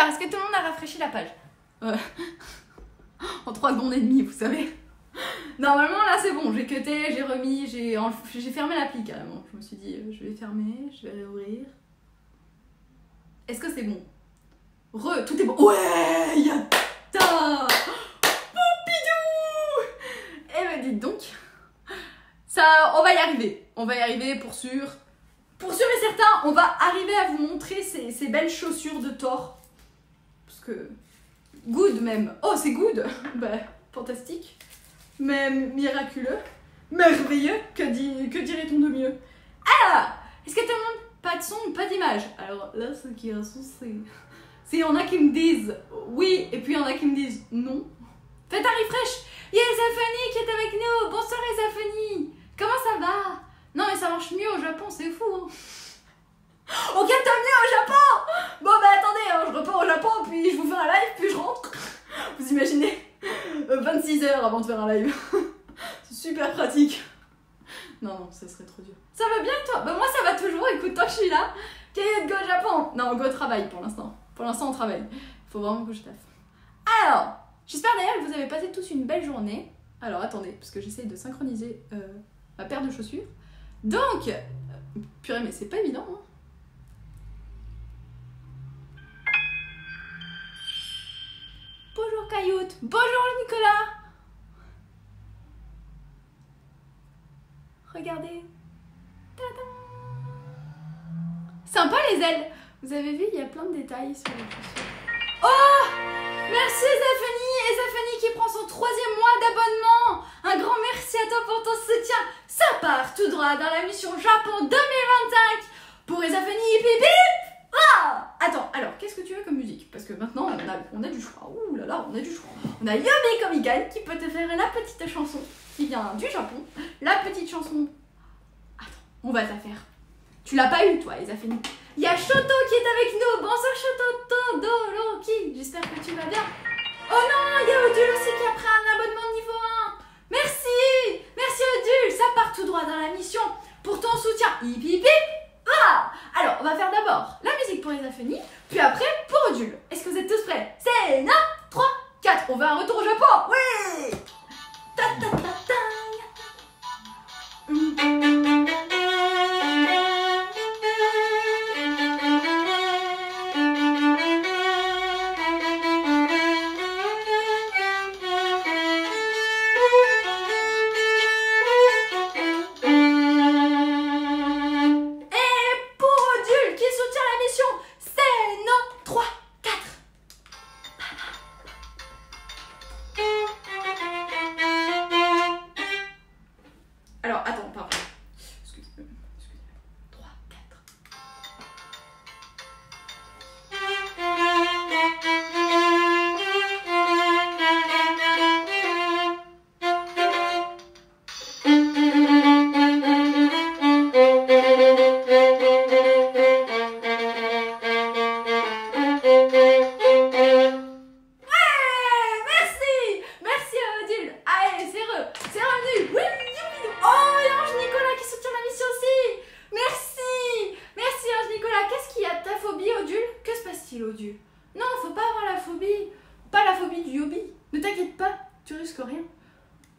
est-ce que tout le monde a rafraîchi la page? En 3 secondes et demie, vous savez. Normalement, là, c'est bon. J'ai cuté, j'ai remis, j'ai fermé l'appli carrément. Je me suis dit, je vais fermer, je vais réouvrir. Est-ce que c'est bon? Tout est bon. Ouais, yatta! Pompidou! Eh ben, dites donc. Ça, on va y arriver. On va y arriver pour sûr. Pour sûr et certain, on va arriver à vous montrer ces belles chaussures de Thor. Parce que... Good même. Oh, c'est good. Bah, fantastique. Mais miraculeux. Merveilleux. Que dirait-on de mieux? Alors, est-ce que tout le monde... Pas de son, pas d'image. Alors là, ce qui est un son, c'est... Il y en a qui me disent oui, et puis il y en a qui me disent non. Faites un refresh. Il y a Esaphanie qui est avec nous. Bonsoir Esaphanie. Comment ça va? Non mais ça marche mieux au Japon, c'est fou. Hein. On capte mieux au Japon. Bon bah attendez, hein, je repars au Japon, puis je vous fais un live, puis je rentre. Vous imaginez 26 heures avant de faire un live. C'est super pratique. Non, ça serait trop dur. Ça va bien toi? Bah moi ça va toujours, écoute, tant que je suis là. Qu'est-ce go Japon? Non, go travail pour l'instant. Pour l'instant on travaille. Faut vraiment que je taffe. Alors, j'espère d'ailleurs que vous avez passé tous une belle journée. Alors attendez, parce que j'essaye de synchroniser ma paire de chaussures. Donc, purée mais c'est pas évident hein. Bonjour Cailloute. Bonjour Nicolas. Regardez. Tadam. Sympa les ailes. Vous avez vu, il y a plein de détails sur les chaussures. Oh, merci Zéphanie qui prend son 3e mois d'abonnement. Un grand merci à toi pour ton soutien. Ça part tout droit dans la mission Japon 2025 pour Zéphanie. Pip pip. Ah, attends, alors qu'est-ce que tu veux comme musique? Parce que maintenant on a du choix. Ouh là là, on a du choix. On a Yomi Komigan qui peut te faire la petite chanson qui vient du Japon. La petite chanson. Attends, on va te la faire. Tu l'as pas eu toi, Zéphanie. Il y a Shoto qui est avec nous. Bonsoir Shoto Todoroki. J'espère que tu vas bien. Oh non, il y a Odule aussi qui a pris un abonnement niveau 1. Merci. Merci Odule. Ça part tout droit dans la mission pour ton soutien. Hip hip hip. Ah. Alors, on va faire d'abord la musique pour Zéphanie, puis après pour Odule. Est-ce que vous êtes tous prêts? C'est 1, 3, 4. On va un retour au Japon. Oui. Ta ta ta ta. Alors, attends, pardon. Excusez-moi. 3, 4. Non, faut pas avoir la phobie. Pas la phobie du Yobi. Ne t'inquiète pas, tu risques rien.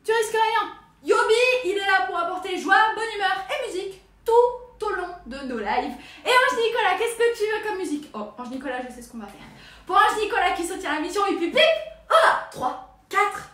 Tu risques rien. Yobi, il est là pour apporter joie, bonne humeur et musique tout au long de nos lives. Et Ange Nicolas, qu'est-ce que tu veux comme musique? Oh, Ange Nicolas, je sais ce qu'on va faire. Pour Ange Nicolas qui soutient la mission, et puis pip. Voilà, 3, 4.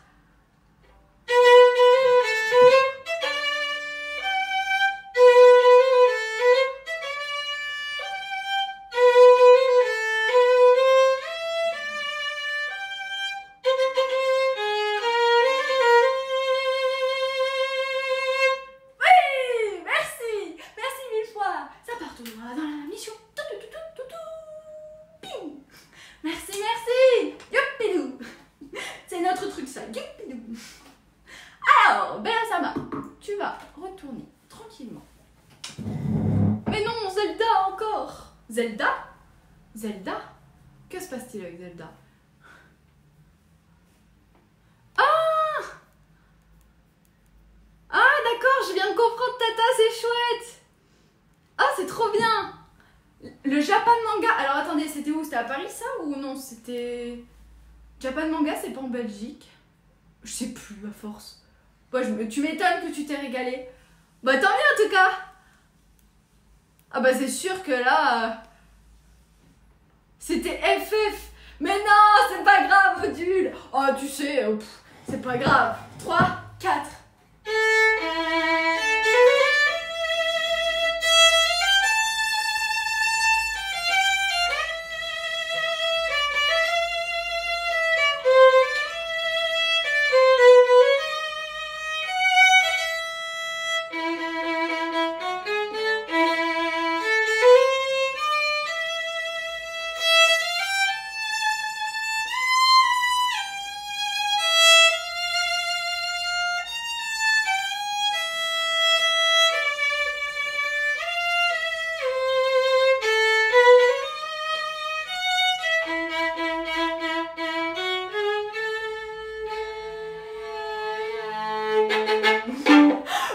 Alors, Bella-sama, tu vas retourner tranquillement. Mais non, Zelda encore. Zelda? Zelda? Que se passe-t-il avec Zelda? Ah! Ah, d'accord, je viens de comprendre, Tata, c'est chouette. Ah, c'est trop bien. Le Japan manga. Alors attendez, c'était où cette c'était à Paris ça ou non? C'était... Japan Manga, c'est pas en Belgique? Je sais plus à force. Bah, tu m'étonnes que tu t'es régalé. Bah tant mieux en tout cas. Ah bah c'est sûr que là... C'était FF. Mais non, c'est pas grave, Odile. Oh, tu sais, c'est pas grave. 3, 4.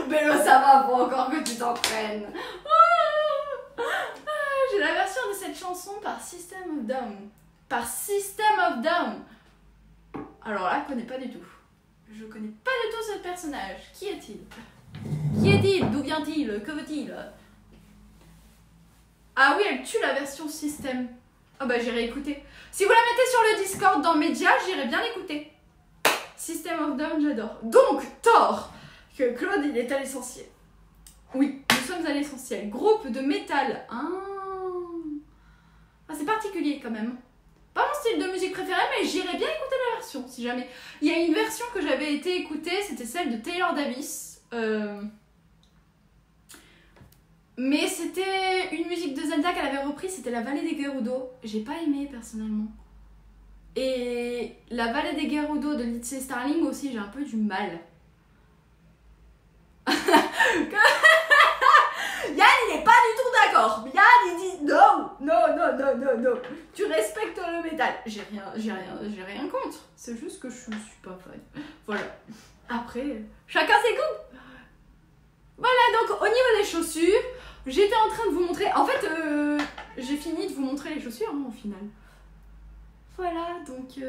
Bello, ça va, faut encore que tu t'entraînes. J'ai la version de cette chanson par System of Down. Par System of Down. Alors là, je connais pas du tout. Je connais pas du tout ce personnage. Qui est-il? Qui est-il? D'où vient-il? Que veut-il? Ah oui, elle tue la version System. Ah bah j'irai écouter. Si vous la mettez sur le Discord dans Média, j'irai bien l'écouter. System of Down, j'adore. Donc, Thor, que Claude, il est à l'essentiel. Oui, nous sommes à l'essentiel. Groupe de métal. Ah, c'est particulier quand même. Pas mon style de musique préféré, mais j'irais bien écouter la version, si jamais. Il y a une version que j'avais été écouter, c'était celle de Taylor Davis. Mais c'était une musique de Zelda qu'elle avait reprise, c'était La Vallée des Gerudo. J'ai pas aimé, personnellement. Et La Vallée des Gerudo de Lindsay Starling aussi, j'ai un peu du mal. Yann, il est pas du tout d'accord. Yann, il dit non, non, non, non, non, non. Tu respectes le métal. J'ai rien contre. C'est juste que je suis pas fan. Voilà. Après, chacun ses goûts. Voilà, donc au niveau des chaussures, j'étais en train de vous montrer. En fait, j'ai fini de vous montrer les chaussures au final. Voilà, donc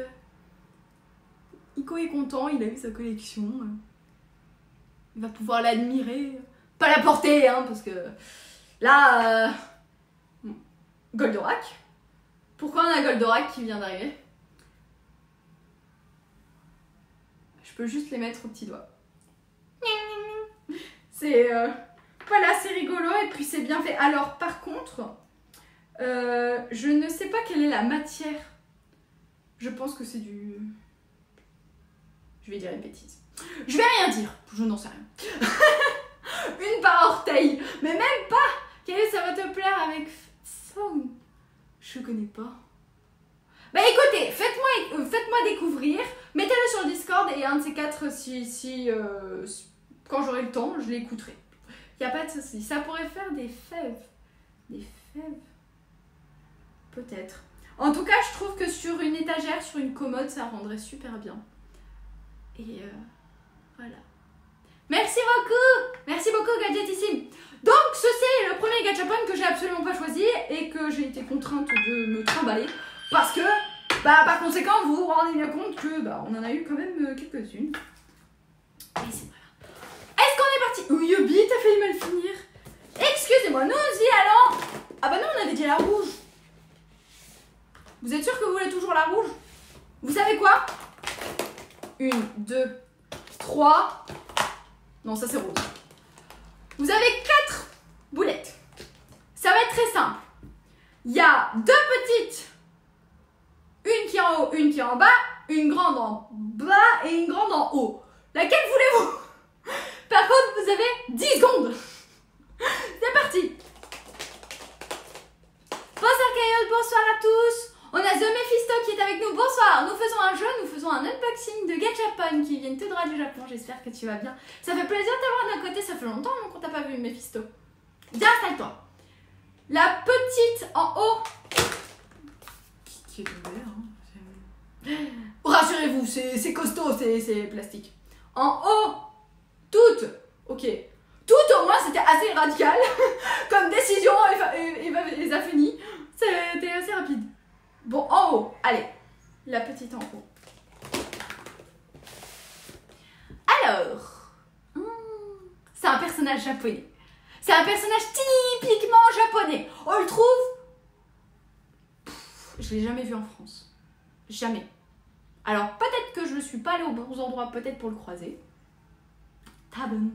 Iko est content, il a eu sa collection. Il va pouvoir l'admirer. Pas la porter, hein, parce que là, Goldorak. Pourquoi on a Goldorak qui vient d'arriver? Je peux juste les mettre au petit doigt. C'est voilà, c'est rigolo et puis c'est bien fait. Alors par contre, je ne sais pas quelle est la matière. Je pense que c'est du... Je vais dire une bêtise. Je vais rien dire, je n'en sais rien. Une par orteil, mais même pas. Quelle ça va te plaire avec Song? Je connais pas. Bah écoutez, faites-moi découvrir. Mettez-le sur le Discord et un de ces quatre, si quand j'aurai le temps, je l'écouterai. Y a pas de souci. Ça pourrait faire des fèves. Des fèves. Peut-être. En tout cas, je trouve que sur une étagère, sur une commode, ça rendrait super bien. Et voilà. Merci beaucoup Gadgetissime. Donc ceci est le premier Gachapon que j'ai absolument pas choisi et que j'ai été contrainte de me trimballer parce que, bah par conséquent, vous vous rendez bien compte que bah on en a eu quand même quelques-unes. Et c'est voilà. Est-ce qu'on est parti? Oui, Yobi, t'as failli mal finir. Excusez-moi, nous y allons. Ah bah non, on avait dit la rouge. Vous êtes sûr que vous voulez toujours la rouge? Vous savez quoi? 1, 2, 3. Non, ça c'est rose. Vous avez 4 boulettes. Ça va être très simple. Il y a 2 petites. Une qui est en haut, une qui est en bas. Une grande en bas et une grande en haut. Laquelle voulez-vous? Par contre, vous avez 10 secondes. C'est parti. Bonsoir Kayode, bonsoir à tous. On a The Mephisto qui est avec nous. Bonsoir. Nous faisons un jeu, nous faisons un unboxing de Gachapon qui viennent tout droit du Japon. J'espère que tu vas bien. Ça fait plaisir de t'avoir de notre côté. Ça fait longtemps qu'on t'a pas vu, Mephisto. Viens, installe-toi. La petite en haut. Qui est ouvert, hein. Rassurez-vous, c'est costaud, c'est plastique. En haut, toutes. Ok. Toutes, au moins, c'était assez radical. Comme décision, et Zafeni. C'était assez rapide. Bon, en haut, allez, la petite en haut. Alors, c'est un personnage japonais. C'est un personnage typiquement japonais. On le trouve... Je l'ai jamais vu en France. Jamais. Alors, peut-être que je ne suis pas allée aux bons endroits, peut-être pour le croiser. Tabun.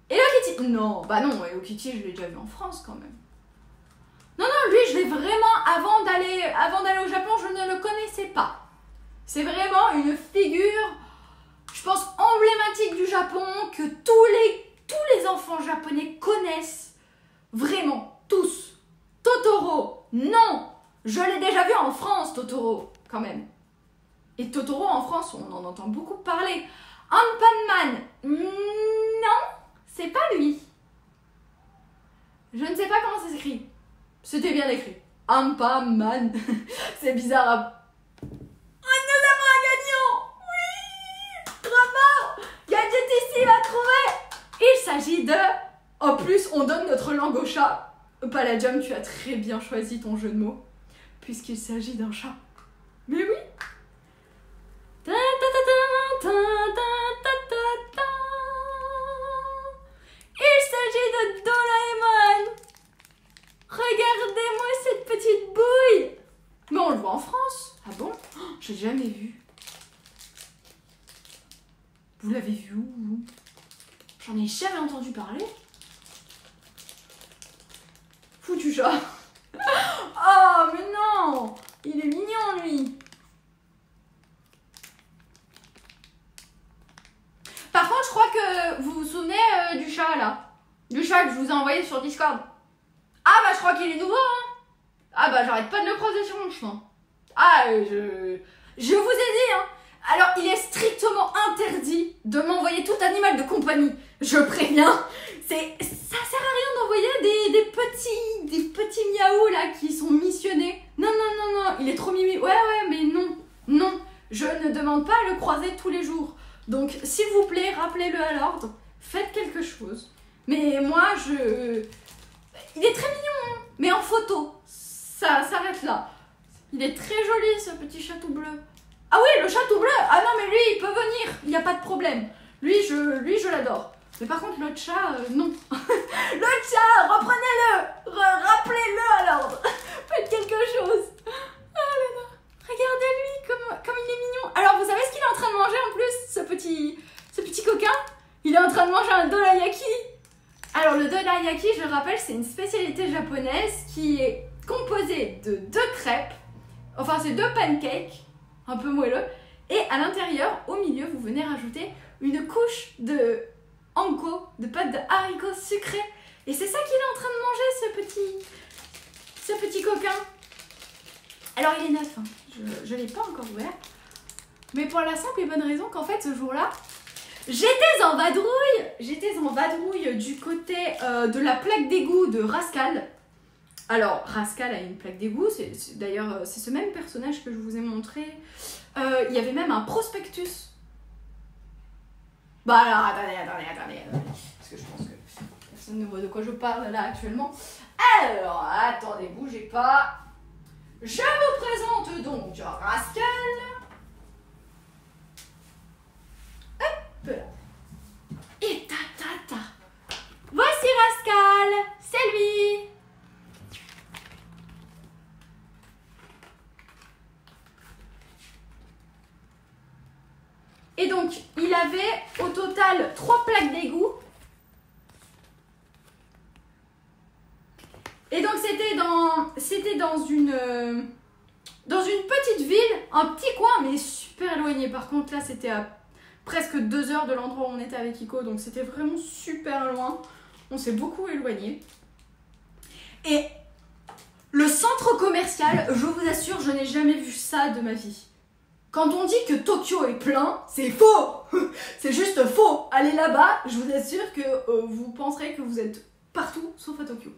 Hello Kitty. Non, bah non, Hello Kitty, je l'ai déjà vu en France quand même. Non, non, lui, je l'ai vraiment, avant d'aller au Japon, je ne le connaissais pas. C'est vraiment une figure, je pense, emblématique du Japon, que tous les enfants japonais connaissent. Vraiment, tous. Totoro, non. Je l'ai déjà vu en France, Totoro, quand même. Et Totoro, en France, on en entend beaucoup parler. Anpanman, non, c'est pas lui. Je ne sais pas comment ça s'écrit. C'était bien écrit. Anpanman. C'est bizarre. Oh, nous avons un gagnant. Oui. Bravo. Gadget ici va trouver. Il s'agit de... En plus, on donne notre langue au chat. Palladium, tu as très bien choisi ton jeu de mots. Puisqu'il s'agit d'un chat. Mais oui. Il s'agit de Doraemon. Regardez-moi cette petite bouille. Mais on le voit en France. Ah bon? Oh, j'ai jamais vu. Vous l'avez vu où, vous? J'en ai jamais entendu parler. Foutu chat. Oh, mais non. Il est mignon, lui. Par contre, je crois que vous vous souvenez du chat, là. Du chat que je vous ai envoyé sur Discord. Ah, bah, je crois qu'il est nouveau, hein. Ah, bah, j'arrête pas de le croiser sur mon chemin. Ah, je vous ai dit, hein. Alors, il est strictement interdit de m'envoyer tout animal de compagnie. Je préviens. Ça sert à rien d'envoyer des petits miaou, là, qui sont missionnés. Non, non, non, non. Il est trop mimi. Ouais, mais non. Non. Je ne demande pas à le croiser tous les jours. Donc, s'il vous plaît, rappelez-le à l'ordre. Faites quelque chose. Mais moi, il est très mignon, hein. Mais en photo. Ça s'arrête là. Il est très joli, ce petit chat tout bleu. Ah oui, le chat tout bleu. Ah non, mais lui, il peut venir. Il n'y a pas de problème. Lui, je l'adore. Mais par contre, l'autre chat, non. L'autre chat, reprenez-le. Rappelez-le à l'ordre. Faites quelque chose. Oh là là. Regardez-lui, comme il est mignon. Alors, vous savez ce qu'il est en train de manger en plus, ce petit coquin? Il est en train de manger un dorayaki. Alors, le dorayaki, je le rappelle, c'est une spécialité japonaise qui est composée de 2 crêpes. Enfin, c'est 2 pancakes, un peu moelleux. Et à l'intérieur, au milieu, vous venez rajouter une couche de anko, de pâte de haricots sucrés. Et c'est ça qu'il est en train de manger, ce petit coquin. Alors, il est neuf, hein. Je ne l'ai pas encore ouvert. Mais pour la simple et bonne raison qu'en fait, ce jour-là, j'étais en vadrouille du côté de la plaque d'égout de Rascal. Alors, Rascal a une plaque d'égout. D'ailleurs, c'est ce même personnage que je vous ai montré. Il y avait même un prospectus. Bah alors, attendez. Parce que je pense que personne ne voit de quoi je parle là actuellement. Alors, attendez, bougez pas. Je vous présente donc Rascal. Hop là. Et ta. Voici Rascal. C'est lui. Et donc, il avait au total 3 plaques d'égout. Et donc, c'était dans une petite ville, un petit coin, mais super éloigné. Par contre, là, c'était à presque 2 heures de l'endroit où on était avec Iko. Donc, c'était vraiment super loin. On s'est beaucoup éloigné. Et le centre commercial, je vous assure, je n'ai jamais vu ça de ma vie. Quand on dit que Tokyo est plein, c'est faux. C'est juste faux. Allez là-bas, je vous assure que vous penserez que vous êtes partout, sauf à Tokyo.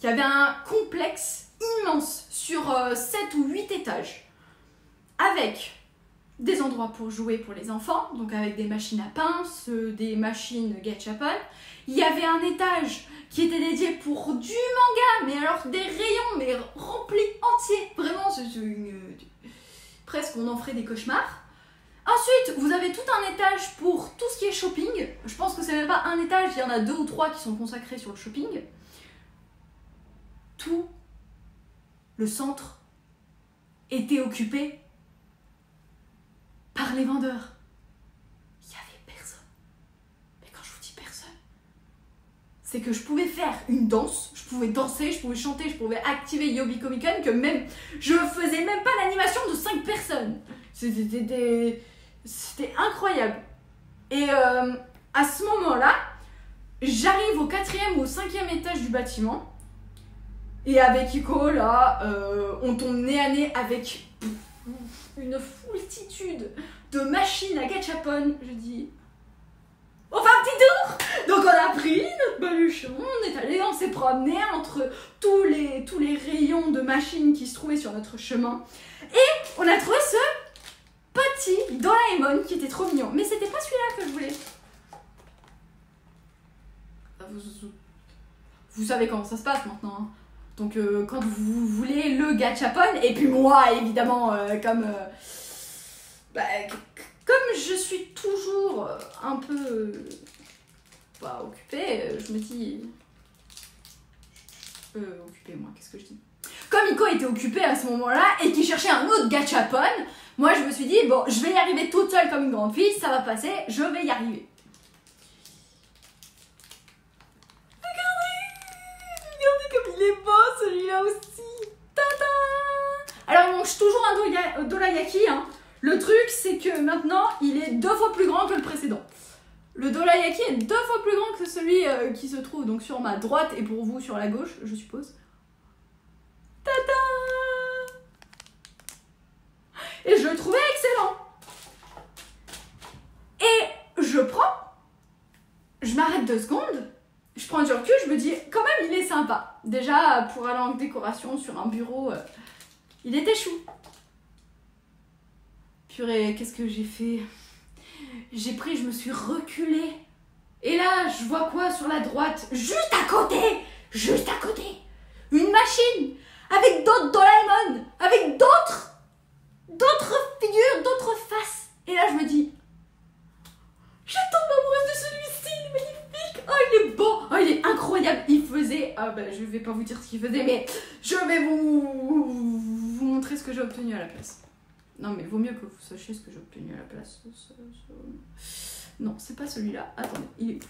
Il y avait un complexe immense sur 7 ou 8 étages, avec des endroits pour jouer pour les enfants, donc avec des machines à pince, des machines Gachapon. Il y avait un étage qui était dédié pour du manga, mais alors des rayons, mais remplis entiers. Vraiment, presque on en ferait des cauchemars. Ensuite, vous avez tout un étage pour tout ce qui est shopping. Je pense que c'est même pas un étage, il y en a 2 ou 3 qui sont consacrés sur le shopping. Tout le centre était occupé par les vendeurs. Il n'y avait personne. Mais quand je vous dis personne, c'est que je pouvais faire une danse, je pouvais danser, je pouvais chanter, je pouvais activer Yobi Comic Con, que même je faisais même pas l'animation de 5 personnes. C'était incroyable. Et à ce moment-là, j'arrive au 4e ou au 5e étage du bâtiment. Et avec Iko, là, on tombe nez à nez avec une foultitude de machines à gachapon. Je dis, on fait un petit tour. Donc on a pris notre baluchon, on est allé, on s'est promené entre tous les rayons de machines qui se trouvaient sur notre chemin. Et on a trouvé ce petit Doraemon qui était trop mignon. Mais c'était pas celui-là que je voulais. Vous savez comment ça se passe maintenant, hein. Donc quand vous voulez le gachapon, et puis moi évidemment comme je suis toujours un peu occupée, je me dis je peux occuper moi, qu'est-ce que je dis? Comme Iko était occupée à ce moment-là et qu'il cherchait un autre gachapon, moi je me suis dit bon, je vais y arriver toute seule comme une grande fille, ça va passer, je vais y arriver. Il est beau celui-là aussi. Tada! Alors il mange toujours un dorayaki, hein. Le truc c'est que maintenant il est 2 fois plus grand que le précédent. Le dorayaki est 2 fois plus grand que celui qui se trouve donc sur ma droite et pour vous sur la gauche, je suppose. Tada! Et je le trouvais excellent. Et je m'arrête 2 secondes. Je prends du recul, je me dis, quand même, il est sympa. Déjà, pour aller en décoration sur un bureau, il était chou. Purée, qu'est-ce que j'ai fait? Je me suis reculée. Et là, je vois quoi sur la droite? Juste à côté, une machine avec d'autres Doraemon, avec d'autres figures, d'autres faces. Et là, je me dis, je tombe amoureuse de celui-ci, il est magnifique. Oh, il est beau. Oh, il est incroyable. Il faisait... je vais pas vous dire ce qu'il faisait, mais je vais vous montrer ce que j'ai obtenu à la place. Non, mais vaut mieux que vous sachiez ce que j'ai obtenu à la place. Non, c'est pas celui-là. Attendez, il est où?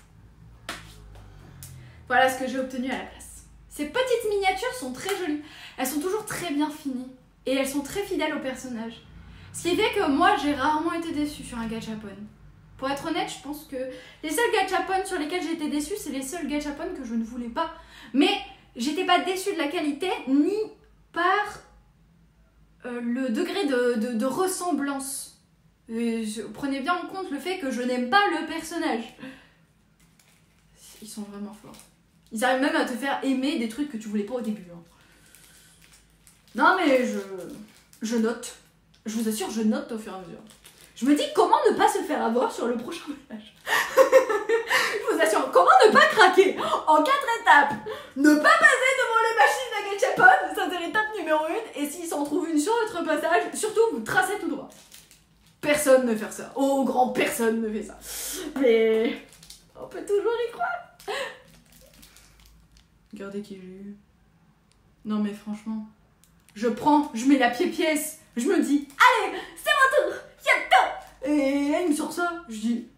Voilà ce que j'ai obtenu à la place. Ces petites miniatures sont très jolies. Elles sont toujours très bien finies. Et elles sont très fidèles au personnage. Ce qui fait que moi, j'ai rarement été déçue sur un gachapon. Pour être honnête, je pense que les seuls gachapon sur lesquels j'ai été déçue, c'est les seuls gachapon que je ne voulais pas. Mais j'étais pas déçue de la qualité, ni par le degré de ressemblance. Prenez bien en compte le fait que je n'aime pas le personnage. Ils sont vraiment forts. Ils arrivent même à te faire aimer des trucs que tu voulais pas au début. Hein. Non mais je note. Je vous assure, je note au fur et à mesure. Je me dis comment ne pas se faire avoir sur le prochain voyage. Je vous assure, comment ne pas craquer en 4 étapes. Ne pas passer devant les machines à gachapon, ça c'est l'étape numéro 1. Et s'il s'en trouve une sur votre passage, surtout vous tracez tout droit. Personne ne fait ça. Oh grand, personne ne fait ça. Mais on peut toujours y croire. Regardez qui j'ai eu. Non mais franchement, je mets la pièce, je me dis, allez, c'est mon tour. Et là, il me sort ça. Je dis,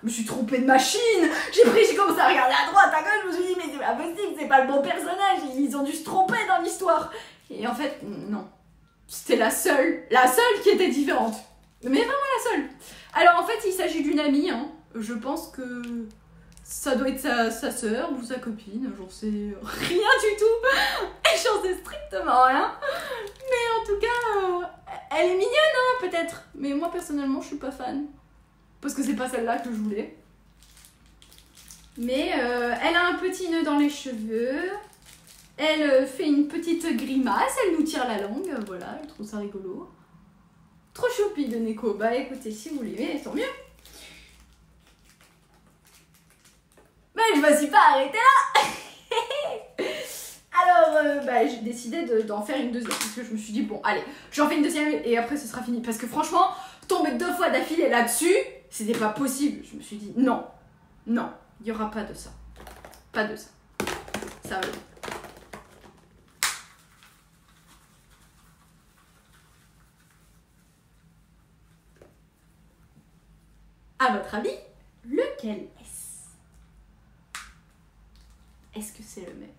je me suis trompée de machine. J'ai commencé à regarder à droite, à gauche. Je me suis dit, mais c'est pas possible, c'est pas le bon personnage. Ils ont dû se tromper dans l'histoire. Et en fait, non. C'était la seule qui était différente. Mais vraiment la seule. Alors en fait, il s'agit d'une amie. Hein. Je pense que ça doit être sa sœur ou sa copine. J'en sais rien du tout. Et j'en sais strictement rien. Mais en tout cas, elle est mignonne, hein, peut-être. Mais moi, personnellement, je suis pas fan. Parce que c'est pas celle-là que je voulais. Mais elle a un petit nœud dans les cheveux. Elle fait une petite grimace. Elle nous tire la langue. Voilà, je trouve ça rigolo. Trop choupi de Neko. Bah écoutez, si vous l'aimez, tant mieux. Bah Mais je me suis pas arrêtée là. Alors, j'ai décidé d'en faire une deuxième. Parce que je me suis dit, bon, allez, j'en fais une deuxième et après ce sera fini. Parce que franchement, tomber 2 fois d'affilée là-dessus, c'était pas possible. Je me suis dit, non, non, il y aura pas de ça. Pas de ça. Ça va. À votre avis, lequel est-ce? Est-ce que c'est le même?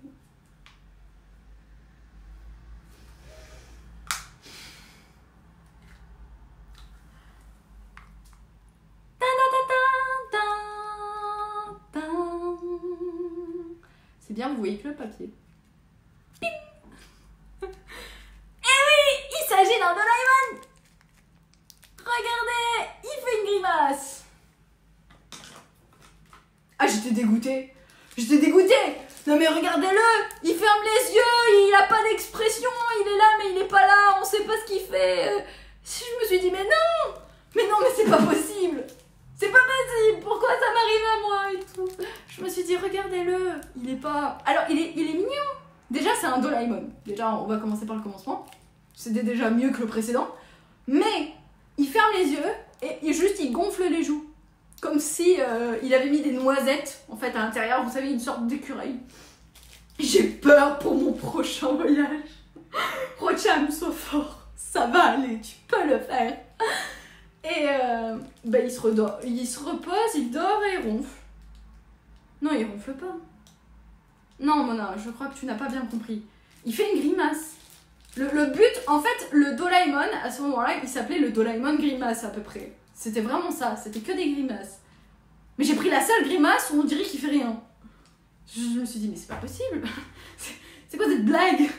C'est bien, vous voyez que le papier. Pim. Eh oui, il s'agit d'un Doraemon. Regardez, il fait une grimace. Ah, j'étais dégoûtée. J'étais dégoûtée. Non mais regardez-le, il ferme les yeux, il a pas d'expression, il est là mais il est pas là, on sait pas ce qu'il fait. Je me suis dit mais non, mais c'est pas possible. C'est pas possible, pourquoi ça m'arrive à moi et tout. Je me suis dit regardez-le, il est pas... Alors il est mignon. Déjà c'est un Doraemon. Déjà on va commencer par le commencement. C'était déjà mieux que le précédent. Mais il ferme les yeux et il gonfle les joues. Comme si il avait mis des noisettes en fait à l'intérieur, vous savez, une sorte d'écureuil. J'ai peur pour mon prochain voyage. Rocham, sois fort, ça va aller, tu peux le faire. Et il se repose, il dort et il ronfle. Non, il ronfle pas. Non, Mona, je crois que tu n'as pas bien compris. Il fait une grimace. Le but, en fait, le Doraemon, à ce moment-là, il s'appelait le Doraemon grimace à peu près. C'était vraiment ça, c'était que des grimaces. Mais j'ai pris la seule grimace où on dirait qu'il fait rien. Je me suis dit, mais c'est pas possible. C'est quoi cette blague?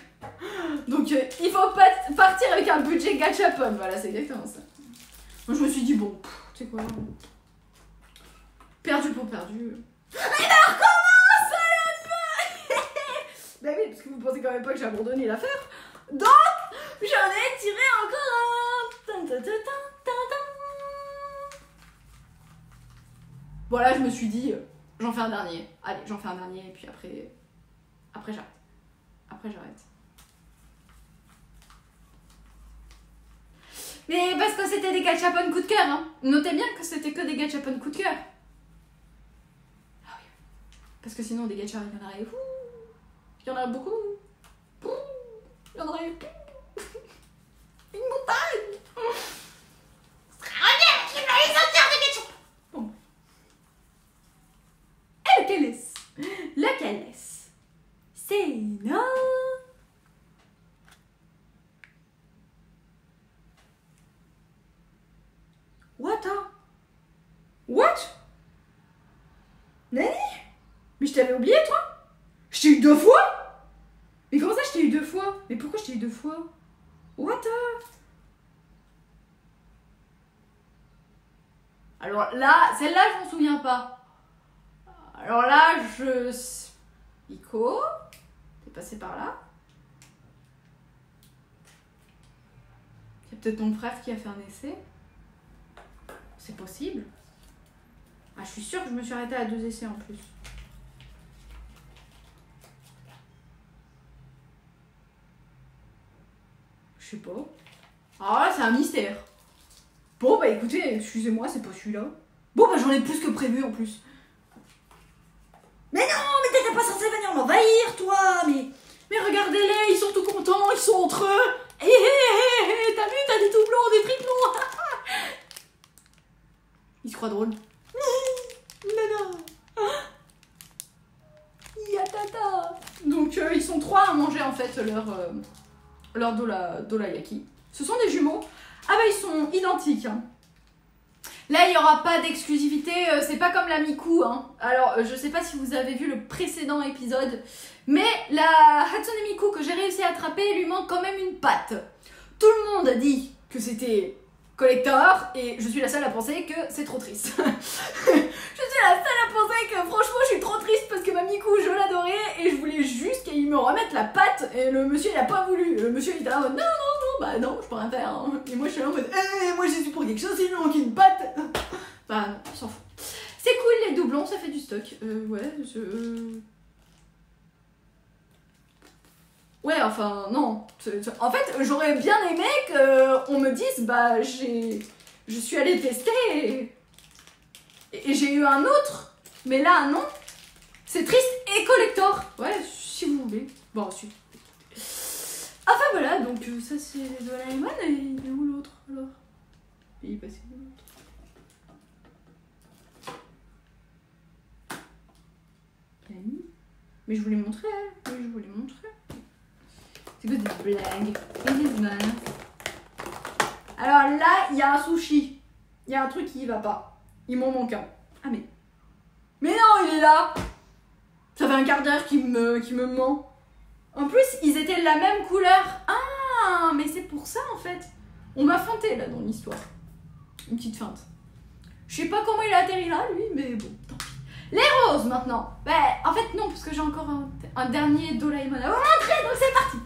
Donc, il faut partir avec un budget gachapon. Voilà, c'est exactement ça. Moi, je me suis dit, bon, tu sais quoi, perdu pour perdu. Et ben, on recommence à la fin. Bah oui, parce que vous pensez quand même pas que j'ai abandonné l'affaire. Donc, j'en ai tiré encore un. Voilà, je me suis dit, j'en fais un dernier. Allez, j'en fais un dernier, et puis après j'arrête. Après, j'arrête. Mais parce que c'était des gachapon coup de cœur, hein. Notez bien que c'était que des gachapon coup de cœur. Ah oui. Parce que sinon, des gachas, il y en aurait... Il y en a beaucoup. Il y en aurait... Une montagne. Bon. Et lequel est-ce? Lequel est-ce? C'est non. What? Nani? Mais je t'avais oublié, toi? Je t'ai eu 2 fois? Mais comment ça, je t'ai eu 2 fois? Mais pourquoi je t'ai eu 2 fois? What? Alors là, celle-là, je m'en souviens pas. Alors là, Ico, t'es passé par là. C'est peut-être ton frère qui a fait un essai. C'est possible. Ah, je suis sûre que je me suis arrêtée à 2 essais en plus. Je sais pas. Ah, c'est un mystère. Bon, bah écoutez, excusez-moi, c'est pas celui-là. Bon, bah j'en ai plus que prévu en plus. Mais non, mais t'étais pas censé venir m'envahir, toi. Mais regardez-les, ils sont tout contents, ils sont entre eux. Hé hé hé, t'as vu, t'as des doublons, des triplons. Ils se croient drôles. Mais non. Yatata. Donc ils sont 3 à manger en fait leur dolayaki. Ce sont des jumeaux. Ah bah ils sont identiques. Hein. Là il n'y aura pas d'exclusivité, c'est pas comme la Miku. Hein. Alors je sais pas si vous avez vu le précédent épisode, mais la Hatsune Miku que j'ai réussi à attraper lui manque quand même une patte. Tout le monde dit que c'était collector et je suis la seule à penser que c'est trop triste. Je suis la seule à penser que franchement je suis trop triste parce que ma Miku je l'adorais et je voulais juste qu'il me remette la patte et le monsieur il a pas voulu. Le monsieur il était là en mode non, bah non, je peux rien faire. Hein. Et moi je suis là en mode moi j'ai su pour quelque chose, il me manque une patte. Bah non, on s'en fout. C'est cool les doublons. doublon, ça fait du stock. Ouais, Ouais, enfin, non. En fait, j'aurais bien aimé qu'on me dise, bah, je suis allée tester et j'ai eu un autre. Mais là, non. C'est triste et collector. Ouais, si vous voulez. Bon, si. Enfin, voilà, donc ça, c'est Doraemon. Et il est où l'autre, alors? Il est passé où l'autre? Mais je voulais montrer. Oui, je voulais montrer. C'est quoi des blagues? Alors là, il y a un sushi. Il y a un truc qui va pas. Il m'en manque un. Ah mais... Mais non, il est là. Ça fait un quart d'heure qu'il me ment. En plus, ils étaient de la même couleur. Ah, mais c'est pour ça en fait. On m'a feinté là dans l'histoire. Une petite feinte. Je sais pas comment il a atterri là, lui, mais bon, tant pis. Les roses maintenant. Bah, en fait non, parce que j'ai encore un dernier Doraemon à vous montrer, donc c'est parti.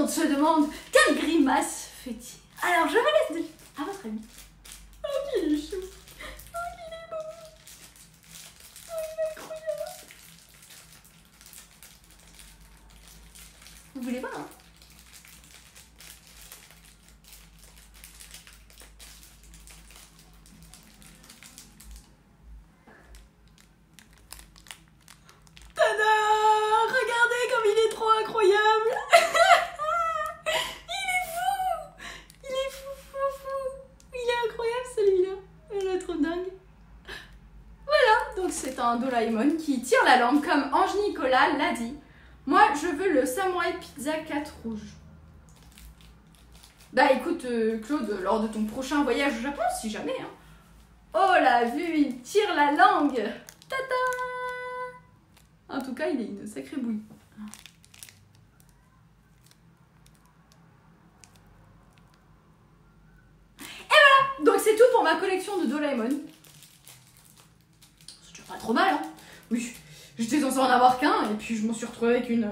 Se demande quelle grimace fait-il. Alors je vous laisse à votre avis. Oh qu'il est chou. Oh qu'il est beau. Oh il est incroyable. Vous voulez voir hein? Tada! Regardez comme il est trop incroyable. C'est un Doraemon qui tire la langue comme Ange Nicolas l'a dit. Moi, je veux le Samouraï Pizza 4 rouge. Bah écoute, Claude, lors de ton prochain voyage au Japon, si jamais. Hein. Oh la vue, il tire la langue. Tata. En tout cas, il est une sacrée bouille. Et voilà, donc c'est tout pour ma collection de Doraemon. Pas trop mal, hein. Oui, j'étais censée en avoir qu'un et puis je m'en suis retrouvée avec une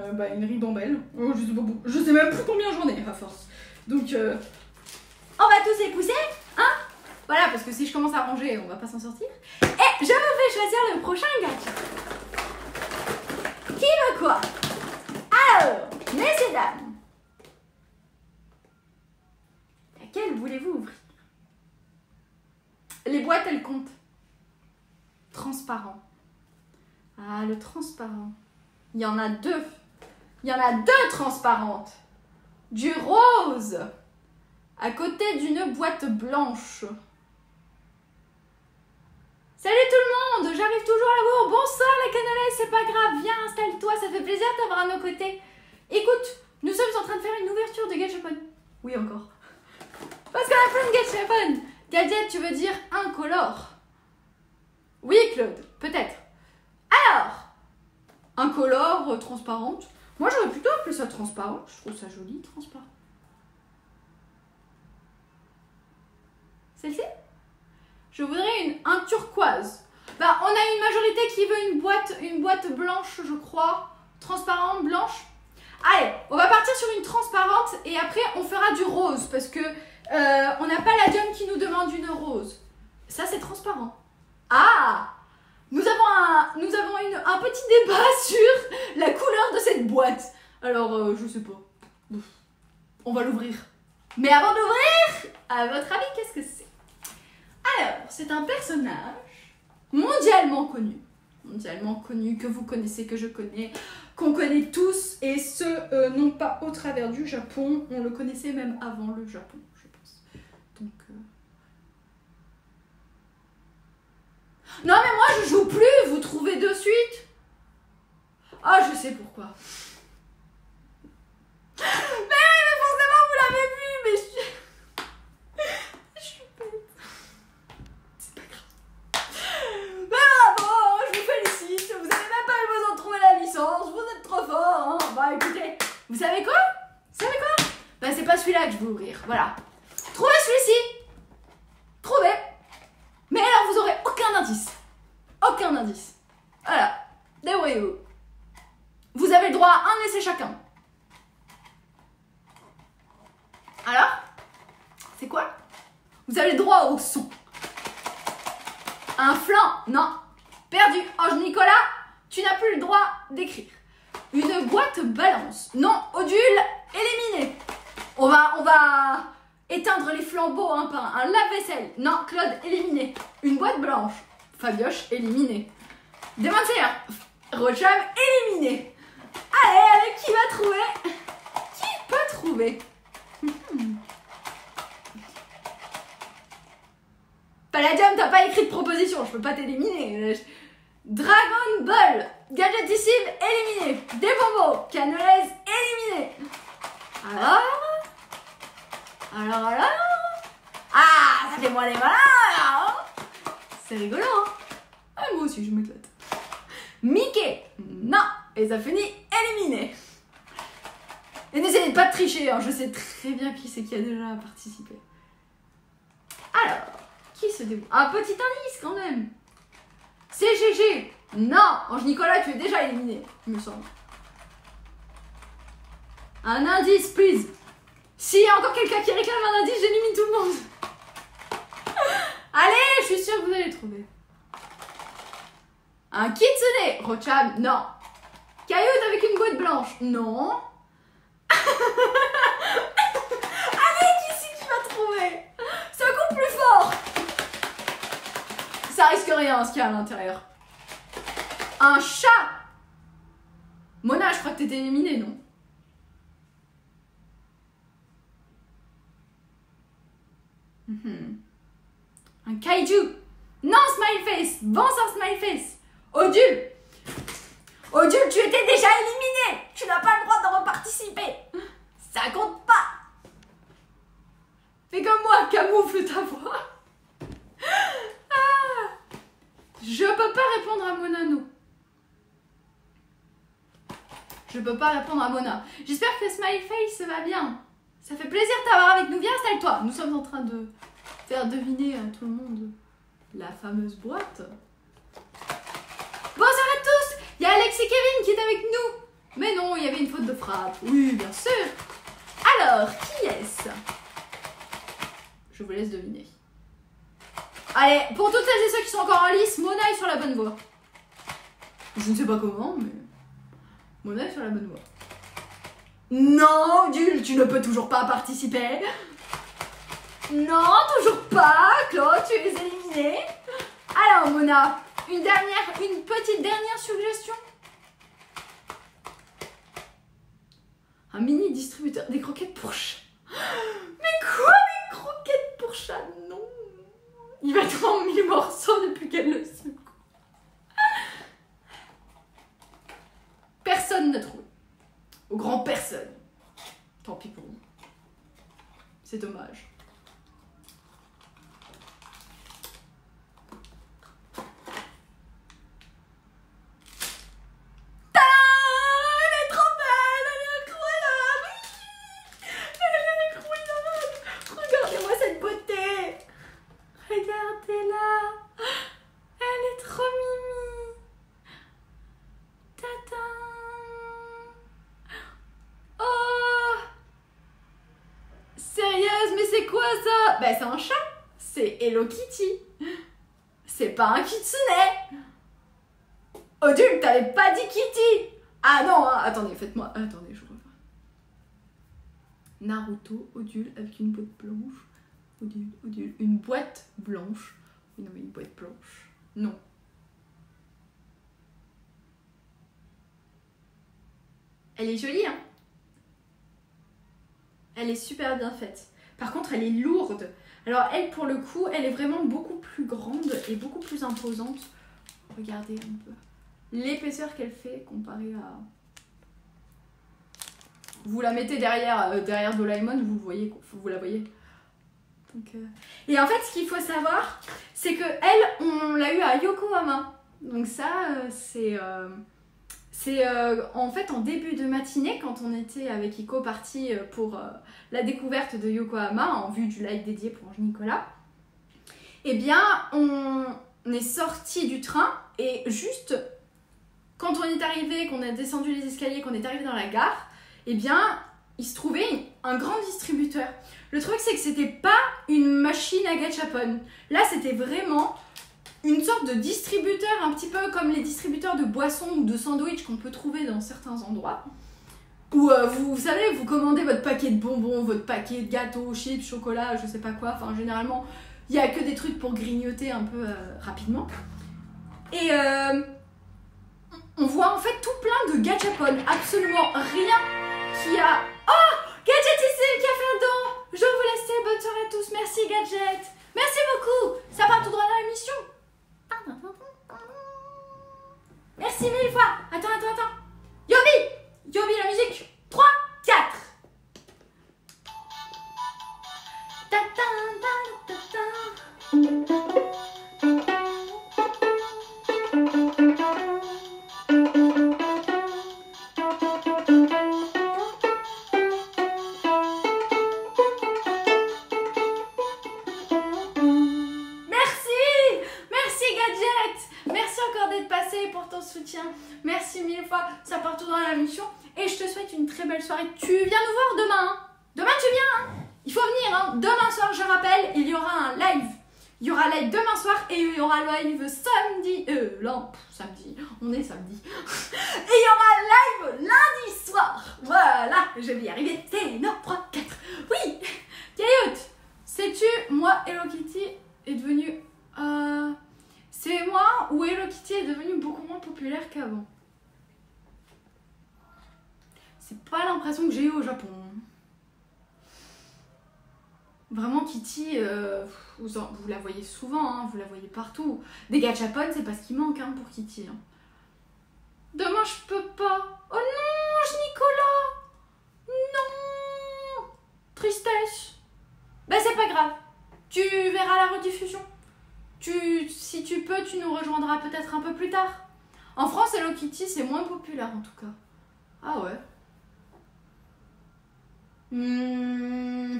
ribambelle. Oh, je sais même plus combien j'en ai à force. Donc, on va tous les pousser, hein. Voilà, parce que si je commence à ranger, on va pas s'en sortir. Et je vous fais choisir le prochain gadget. Qui veut quoi? Alors, messieurs, dames, laquelle voulez-vous ouvrir? Les boîtes, elles comptent. Transparent. Ah, le transparent. Il y en a deux. Il y en a deux transparentes. Du rose. À côté d'une boîte blanche. Salut tout le monde, j'arrive toujours à vous. Bonsoir les cannelés, c'est pas grave. Viens, installe-toi, ça fait plaisir de t'avoir à nos côtés. Écoute, nous sommes en train de faire une ouverture de Gachapon. Oui, encore. Parce qu'on a plein de Gachapon. Gadget, tu veux dire incolore. Oui, Claude, peut-être. Alors, incolore, transparente. Moi, j'aurais plutôt appelé ça transparent. Je trouve ça joli, transparent. Celle-ci? Je voudrais un turquoise. Bah, on a une majorité qui veut une boîte blanche, je crois. Transparente, blanche. Allez, on va partir sur une transparente et après, on fera du rose parce que on n'a pas la Diane qui nous demande une rose. Ça, c'est transparent. Ah! Nous avons un petit débat sur la couleur de cette boîte. Alors, je sais pas. On va l'ouvrir. Mais avant d'ouvrir, à votre avis, qu'est-ce que c'est? Alors, c'est un personnage mondialement connu, que vous connaissez, que je connais, qu'on connaît tous, et ce, non pas au travers du Japon, on le connaissait même avant le Japon, je pense. Donc... Non mais moi je joue plus, vous trouvez de suite? Ah, je sais pourquoi. Mais forcément vous l'avez vu, mais je suis bête. C'est pas grave. Mais bravo, je vous félicite, vous avez même pas eu besoin de trouver la licence, vous êtes trop fort, hein. Bah écoutez, vous savez quoi? Vous savez quoi? je vais ouvrir. Voilà. Trouvez celui-ci. Trouvez. Mais alors, vous aurez aucun indice. Aucun indice. Voilà. Débrouillez-vous. Vous avez le droit à un essai chacun. Alors, c'est quoi? Vous avez le droit au son. Un flanc, non. Perdu. Ange Nicolas, tu n'as plus le droit d'écrire. Une boîte balance. Non. Odile, éliminé. On va éteindre les flambeaux, un pain. Un lave-vaisselle. Non. Claude, éliminé. Une boîte blanche. Fabioche, éliminé. Démentir. Rocham, éliminé. Allez, qui va trouver? Qui peut trouver? Palladium, t'as pas écrit de proposition, je peux pas t'éliminer. Dragon Ball, Gadgetissime, éliminé. Des bonbons, Canolaise, éliminé. Alors, ah, ça fait moi les malins. C'est rigolo, hein? Ah, moi aussi, je m'éclate. Mickey, non. Et ça finit éliminé. Et n'essayez pas de tricher, hein. Je sais très bien qui c'est qui a déjà participé. Alors, qui se débrouille? Un petit indice quand même. C'est GG. Non, Ange Nicolas, tu es déjà éliminé, il me semble. Un indice, please. S'il y a encore quelqu'un qui réclame un indice, j'élimine tout le monde. Allez, je suis sûre que vous allez trouver. Un kitsune. Rocham, non. Cailloute avec une boîte blanche, non. Allez, qui c'est qui va trouver? C'est encore plus fort. Ça risque rien, ce qu'il y a à l'intérieur. Un chat. Mona, je crois que t'étais éliminée, non? Un kaiju. Non, Smile Face. Bonsoir, Smile Face. Odile. Odile, tu étais déjà éliminé. Tu n'as pas le droit de reparticiper. Ça compte pas. Fais comme moi, camoufle ta voix. Ah. Je peux pas répondre à Monano. Je peux pas répondre à Mona. J'espère que Smile Face va bien. Ça fait plaisir de t'avoir avec nous. Viens, installe-toi. Nous sommes en train de faire deviner à tout le monde la fameuse boîte. Bonsoir à tous. Il y a Alex et Kevin qui est avec nous. Mais non, il y avait une faute de frappe. Oui, bien sûr. Alors, qui est-ce? Je vous laisse deviner. Allez, pour toutes celles et ceux qui sont encore en lice, Mona est sur la bonne voie. Je ne sais pas comment, mais Mona est sur la bonne voie. Non, Odile, tu ne peux toujours pas participer. Non, toujours pas. Claude, tu es éliminée. Alors, Mona, une petite dernière suggestion. Un mini distributeur, des croquettes pour chat. Mais quoi, des croquettes pour chat? Non. Il va être en 1000 morceaux depuis qu'elle le secoue. Personne n'a trouvé. Au grand personne. Tant pis pour vous. C'est dommage. Bah, c'est un chat. C'est Hello Kitty. C'est pas un kitsune. Odile, t'avais pas dit Kitty. Ah non, hein. Attendez, faites-moi. Attendez, je revois. Naruto, Odile avec une boîte blanche. Odile, une boîte blanche. Oui, non, mais une boîte blanche. Non. Elle est jolie, hein. Elle est super bien faite. Par contre, elle est lourde. Alors, elle, pour le coup, elle est vraiment beaucoup plus grande et beaucoup plus imposante. Regardez un peu l'épaisseur qu'elle fait comparée à... Vous la mettez derrière Doraemon, vous la voyez. Donc, Et en fait, ce qu'il faut savoir, c'est que elle, on l'a eu à Yokohama. Donc ça, c'est C'est en fait en début de matinée, quand on était avec Iko parti pour la découverte de Yokohama, en vue du live dédié pour Nicolas, eh bien on est sorti du train et juste quand on est arrivé, qu'on a descendu les escaliers, qu'on est arrivé dans la gare, eh bien il se trouvait un grand distributeur. Le truc c'est que c'était pas une machine à gachapon. Là c'était vraiment une sorte de distributeur, un petit peu comme les distributeurs de boissons ou de sandwich qu'on peut trouver dans certains endroits. Où vous savez, vous commandez votre paquet de bonbons, votre paquet de gâteaux, chips, chocolat, je sais pas quoi. Enfin généralement, il y a que des trucs pour grignoter un peu rapidement. Et on voit en fait tout plein de gachapon, absolument rien qui a... Oh, Gadgetissime qui a fait un don. Je vous laisse, bonne soirée à tous, merci Gadget. Merci beaucoup, ça part tout droit dans l'émission. Merci mille fois. Attends. Yobi, la musique. 3, 4. Merci mille fois, ça part tout dans la mission. Et je te souhaite une très belle soirée. Tu viens nous voir demain, hein. Demain tu viens, hein. Il faut venir, hein. Demain soir, je rappelle, il y aura un live. Il y aura live demain soir et il y aura live samedi. Samedi, on est samedi. Et il y aura live lundi soir. Voilà, je vais y arriver. C'est 9, 3, 4. Oui, Gayout, sais-tu, moi, Hello Kitty est devenue... C'est moi où Hello Kitty est devenue beaucoup moins populaire qu'avant. C'est pas l'impression que j'ai eue au Japon. Vraiment Kitty, vous la voyez souvent, hein, vous la voyez partout. Des gachapon, c'est pas ce qui manque hein, pour Kitty. Hein. Demain je peux pas. Oh non, Nicolas. Non. Tristesse. Ben c'est pas grave. Tu verras la rediffusion. Si tu peux, tu nous rejoindras peut-être un peu plus tard. En France, Hello Kitty, c'est moins populaire en tout cas. Ah ouais. Je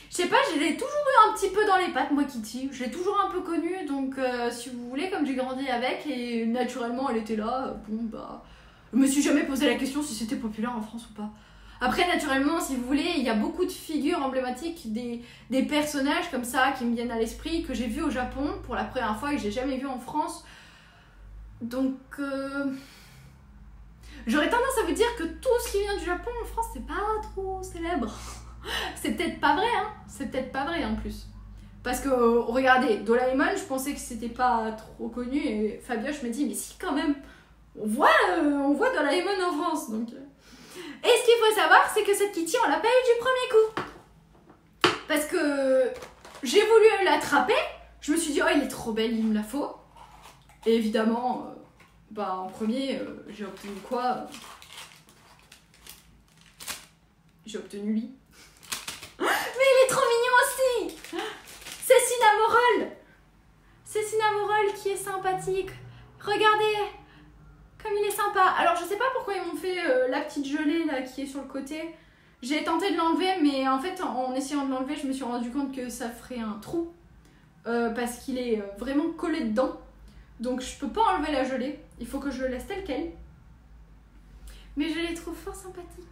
sais pas, je l'ai toujours eu un petit peu dans les pattes, moi, Kitty. Je l'ai toujours un peu connue, donc si vous voulez, comme j'ai grandi avec, et naturellement, elle était là, bon, bah... Je me suis jamais posé la question si c'était populaire en France ou pas. Après, naturellement, si vous voulez, il y a beaucoup de figures emblématiques, des personnages comme ça qui me viennent à l'esprit, que j'ai vu au Japon pour la première fois et que j'ai jamais vu en France. Donc, j'aurais tendance à vous dire que tout ce qui vient du Japon en France, c'est pas trop célèbre. C'est peut-être pas vrai, hein. C'est peut-être pas vrai en plus. Parce que, regardez, Doraemon, je pensais que c'était pas trop connu et Fabioche me dit, mais si quand même, on voit Doraemon en France, donc... Et ce qu'il faut savoir, c'est que cette Kitty, on l'a pas eu du premier coup. Parce que j'ai voulu l'attraper, je me suis dit, oh, il est trop belle, il me la faut. Et évidemment, en premier, j'ai obtenu quoi? J'ai obtenu lui. Mais il est trop mignon aussi. C'est Cinnamoroll. C'est Cinnamoroll qui est sympathique. Regardez comme il est sympa. Alors je sais pas pourquoi ils m'ont fait la petite gelée là qui est sur le côté. J'ai tenté de l'enlever, mais en fait en essayant de l'enlever, je me suis rendu compte que ça ferait un trou. Parce qu'il est vraiment collé dedans. Donc je peux pas enlever la gelée. Il faut que je le laisse tel quel. Mais je les trouve fort sympathiques.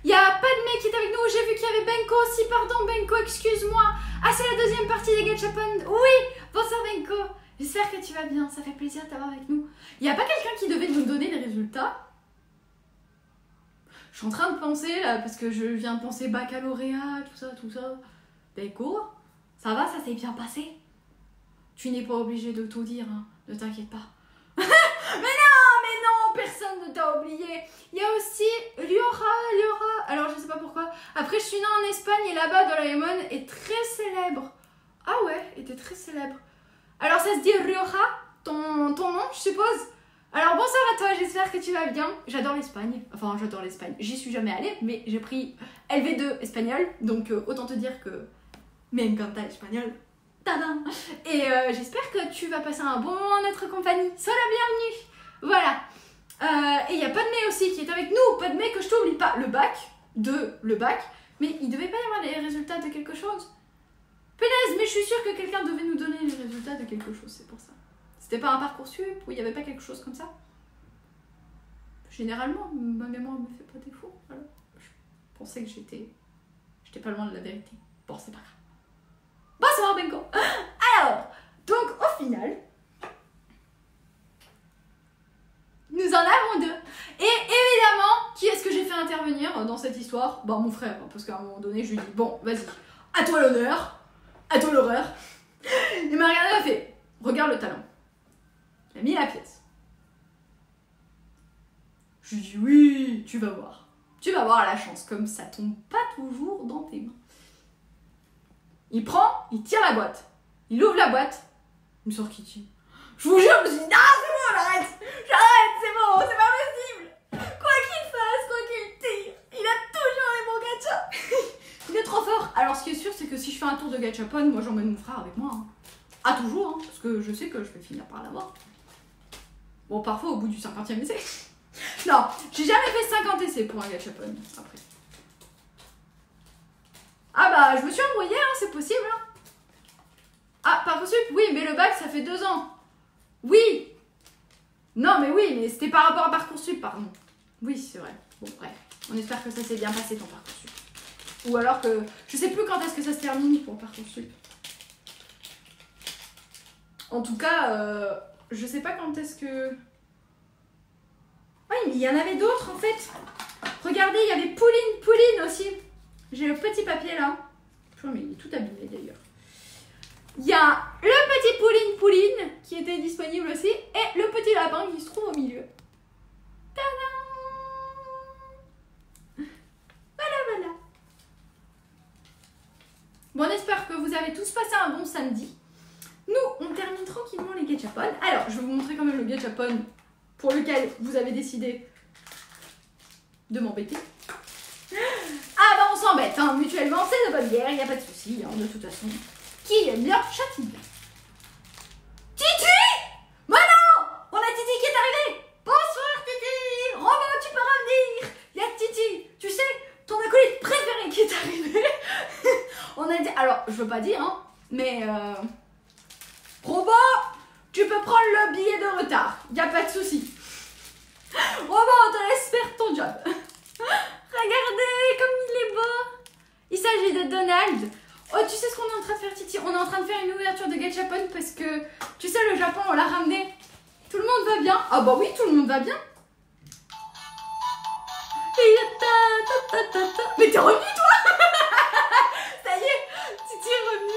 Il y a Padmé qui est avec nous. J'ai vu qu'il y avait Benko aussi. Pardon Benko, excuse-moi. Ah, c'est la deuxième partie des gachapon. Oui, bonsoir Benko. J'espère que tu vas bien, ça fait plaisir de t'avoir avec nous. Il n'y a pas quelqu'un qui devait nous donner les résultats? Je suis en train de penser là, parce que je viens de penser baccalauréat, tout ça. Benko, ça va, ça s'est bien passé? Tu n'es pas obligé de tout dire, hein, ne t'inquiète pas. Mais non, personne ne t'a oublié. Il y a aussi Liora. Alors je sais pas pourquoi. Après je suis née en Espagne et là-bas Doraemon est très célèbre. Ah ouais, était très célèbre. Alors ça se dit Rioja, ton nom je suppose. Alors bonsoir à toi, j'espère que tu vas bien. J'adore l'Espagne, enfin j'adore l'Espagne. J'y suis jamais allée, mais j'ai pris LV2 espagnol. Donc autant te dire que me encanta espagnol. Tadam. Et j'espère que tu vas passer un bon moment en notre compagnie. Sois la bienvenue. Voilà. Et il y a Padmé aussi qui est avec nous. Padmé, que je t'oublie pas. Le bac, mais il devait pas y avoir les résultats de quelque chose. Punaise, mais je suis sûre que quelqu'un devait nous donner les résultats de quelque chose, c'est pour ça. C'était pas un Parcoursup où il n'y avait pas quelque chose comme ça? Généralement, ma mémoire me fait pas défaut. Voilà. Je pensais que j'étais pas loin de la vérité. Bon, c'est pas grave. Bonsoir, Benko. Alors, donc au final, nous en avons deux. Et évidemment, qui est-ce que j'ai fait intervenir dans cette histoire? Bah, mon frère, parce qu'à un moment donné, je lui dis, bon, vas-y, à toi l'honneur. À toi l'horreur. Il m'a regardé, il a fait, regarde le talent. Il a mis la pièce. Je lui dis, oui, tu vas voir. Tu vas voir la chance, comme ça tombe pas toujours dans tes mains. Il prend, il tire la boîte. Il ouvre la boîte. Il me sort Kitty. Je vous jure, je me suis dit, non, c'est bon, j'arrête, c'est bon, c'est pas possible. Quoi qu'il fasse, quoi qu'il tire, il a toujours les bons gachas. Il est trop fort. Alors ce qui est sûr, c'est que si je fais un tour de gachapon, moi j'emmène mon frère avec moi. Hein. Ah toujours, hein, parce que je sais que je vais finir par l'avoir. Bon, parfois au bout du 50e essai. Non, j'ai jamais fait 50 essais pour un gachapon, après. Ah bah, je me suis embrouillée, hein, c'est possible. Hein. Ah, Parcoursup, oui, mais le bac, ça fait 2 ans. Oui. Non, mais oui, mais c'était par rapport à Parcoursup, pardon. Oui, c'est vrai. Bon, bref, on espère que ça s'est bien passé ton Parcoursup. Ou alors que... Je sais plus quand est-ce que ça se termine pour Parcoursup. En tout cas, je sais pas quand est-ce que... Oui, mais il y en avait d'autres en fait. Regardez, il y avait Pouline aussi. J'ai le petit papier là. Mais il est tout abîmé d'ailleurs. Il y a le petit Pouline qui était disponible aussi. Et le petit lapin qui se trouve au milieu. Tadam! Voilà. Bon, on espère que vous avez tous passé un bon samedi. Nous, on termine tranquillement les gachapon. Alors, je vais vous montrer quand même le gachapon pour lequel vous avez décidé de m'embêter. Ah bah on s'embête, hein, mutuellement, c'est de bonne guerre, il n'y a pas de souci, hein, de toute façon. Qui aime bien, châtie bien. Titi! Mais non! On a Titi qui est arrivé! Bonsoir Titi! Robot, tu peux revenir! Il y a Titi, tu sais, ton acolyte préféré qui est arrivé. On a dit, alors, je veux pas dire, hein, mais Robot, tu peux prendre le billet de retard, y a pas de souci. Robot, on te laisse faire ton job. Regardez comme il est beau. Il s'agit de Donald. Oh, tu sais ce qu'on est en train de faire, Titi? On est en train de faire une ouverture de gachapon parce que, tu sais, le Japon, on l'a ramené. Tout le monde va bien? Ah bah oui, tout le monde va bien. Mais t'es revenu, toi? Ça y est, Titi est revenu.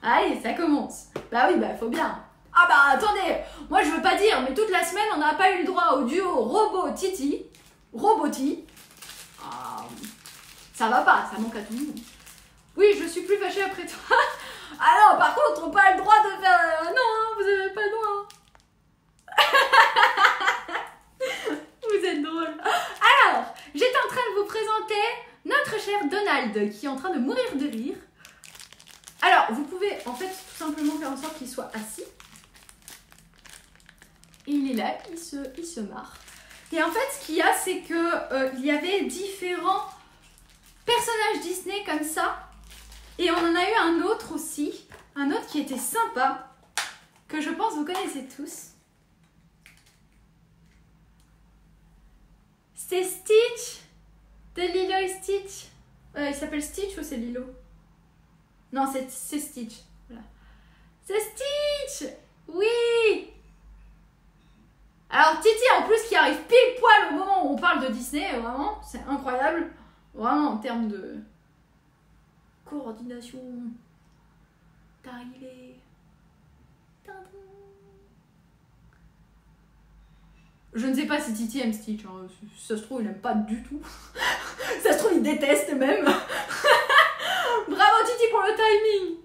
Allez, ça commence. Bah oui, bah faut bien. Ah bah attendez, moi je veux pas dire, mais toute la semaine on n'a pas eu le droit au duo Robot-Titi. Roboti. Ah, ça va pas, ça manque à tout le monde. Oui, je suis plus fâchée après toi. Ah non, par contre, on n'a pas le droit de faire... non, hein, vous avez pas le droit. Vous êtes drôle. Alors, j'étais en train de vous présenter notre cher Donald qui est en train de mourir de rire. Alors, vous pouvez en fait tout simplement faire en sorte qu'il soit assis. Et il est là, il se marre. Et en fait, ce qu'il y a, c'est que il y avait différents personnages Disney comme ça. Et on en a eu un autre aussi. Un autre qui était sympa. Que je pense vous connaissez tous. C'est Stitch. De Lilo et Stitch. Il s'appelle Stitch ou c'est Lilo? Non, c'est Stitch. Voilà. C'est Stitch. Oui. Alors Titi en plus qui arrive pile poil au moment où on parle de Disney, vraiment, c'est incroyable. Vraiment en termes de coordination. D'arriver. Je ne sais pas si Titi aime Stitch, hein. Si ça se trouve il n'aime pas du tout. Ça se trouve il déteste même. Bravo Titi pour le timing.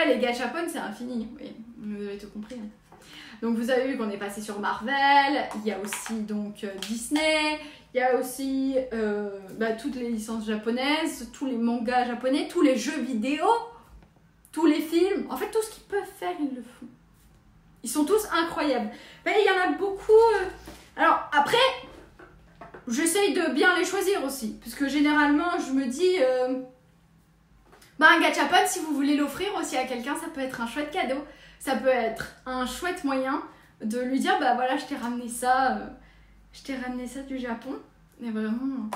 après, les gachapon, c'est infini. Oui, vous avez tout compris. Donc, vous avez vu qu'on est passé sur Marvel. Il y a aussi donc Disney. Il y a aussi toutes les licences japonaises, tous les mangas japonais, tous les jeux vidéo, tous les films. En fait, tout ce qu'ils peuvent faire, ils le font. Ils sont tous incroyables. Mais il y en a beaucoup. Alors, après, j'essaye de bien les choisir aussi. Parce que généralement, je me dis... un gachapon, si vous voulez l'offrir aussi à quelqu'un, ça peut être un chouette cadeau. Ça peut être un chouette moyen de lui dire, bah voilà, je t'ai ramené ça du Japon. Mais vraiment...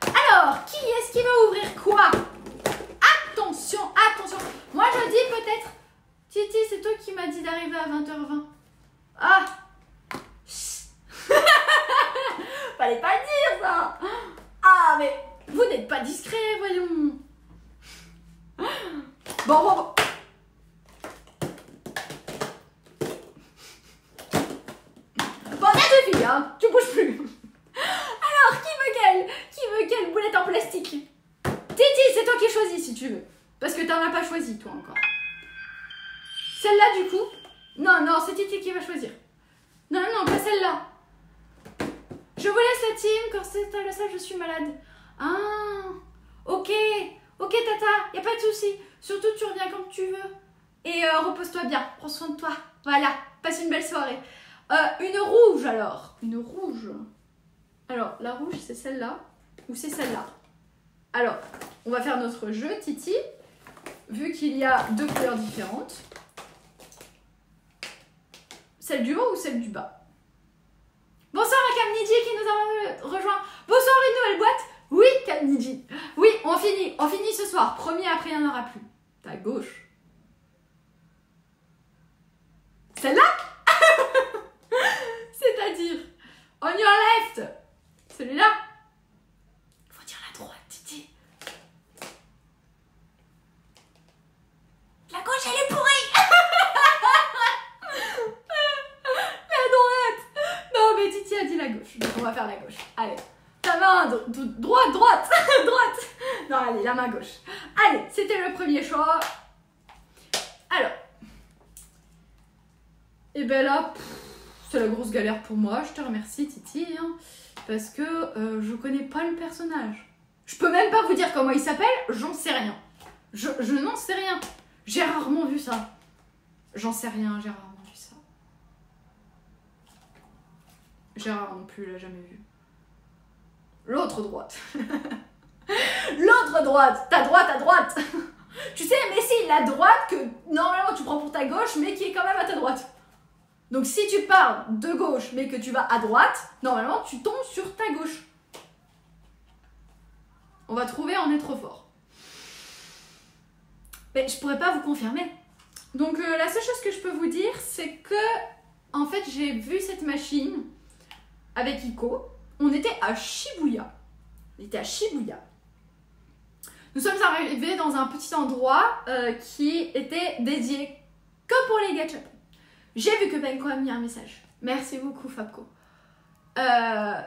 Alors, qui est-ce qui va ouvrir quoi? Attention, attention. Moi, je dis peut-être... Titi, c'est toi qui m'as dit d'arriver à 20h20. Ah. Fallait pas le dire, ça. Ah, mais vous n'êtes pas discret, voyons. Bon. Bon, t'as deux filles, hein. Tu bouges plus. Alors, qui veut quelle boulette en plastique? Titi, c'est toi qui choisis si tu veux. Parce que t'en as pas choisi, toi, encore. Celle-là, du coup? Non, c'est Titi qui va choisir. Non, pas celle-là. Je vous laisse la team, quand c'est à la salle, je suis malade. Ah, ok, Tata, y a pas de souci. Surtout, tu reviens quand tu veux. Et repose-toi bien, prends soin de toi. Voilà, passe une belle soirée. Une rouge, alors. Une rouge. Alors, la rouge, c'est celle-là ou c'est celle-là? Alors, on va faire notre jeu, Titi. Vu qu'il y a deux couleurs différentes. Celle du haut ou celle du bas? Bonsoir à Kamniji qui nous a rejoint. Bonsoir, une nouvelle boîte. Oui, Kamniji. Oui, on finit ce soir. Promis, après, il n'y en aura plus. Ta gauche. Celle-là? C'est-à-dire, on your left. Celui-là. Faut dire la droite, Titi. La gauche, elle est pourrie. Titi a dit la gauche, donc on va faire la gauche. Allez, ta main droite. Non, allez, la main gauche. Allez, c'était le premier choix. Alors, et ben là, c'est la grosse galère pour moi. Je te remercie, Titi, hein, parce que je connais pas le personnage. Je peux même pas vous dire comment il s'appelle. J'en sais rien. Je n'en sais rien. J'ai rarement vu ça. J'en sais rien. J'ai rarement vu ça. Gérard non plus, il l'a jamais vu. L'autre droite. L'autre droite. Ta droite à droite. Tu sais, mais si, la droite que normalement tu prends pour ta gauche, mais qui est quand même à ta droite. Donc si tu pars de gauche, mais que tu vas à droite, normalement tu tombes sur ta gauche. On va trouver, on est trop fort. Mais je pourrais pas vous confirmer. Donc la seule chose que je peux vous dire, c'est que en fait j'ai vu cette machine avec Iko, on était à Shibuya. Nous sommes arrivés dans un petit endroit qui était dédié que pour les gachapon. J'ai vu que Benko a mis un message. Merci beaucoup, Fabko.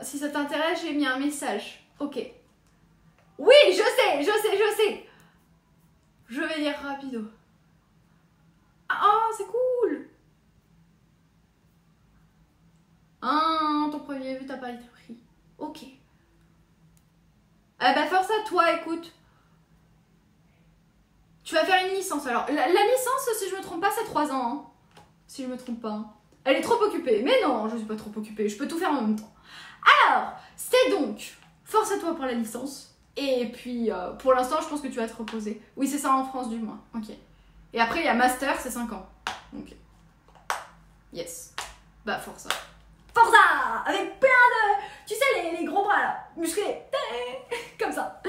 Si ça t'intéresse, j'ai mis un message. Ok. Oui, je sais. Je vais lire rapido. Ah, c'est cool. Ah, ton premier vu, t'as pas été pris. Ok. Eh ben, force à toi, écoute. Tu vas faire une licence. Alors, la licence, si je me trompe pas, c'est 3 ans. Hein. Si je me trompe pas. Elle est trop occupée. Mais non, je suis pas trop occupée. Je peux tout faire en même temps. Alors, c'est donc force à toi pour la licence. Et puis, pour l'instant, je pense que tu vas te reposer. Oui, c'est ça en France, du moins. Ok. Et après, il y a master, c'est 5 ans. Ok. Yes. Bah, force à. Forza! Avec plein de... Tu sais, les gros bras là, musclés. Comme ça.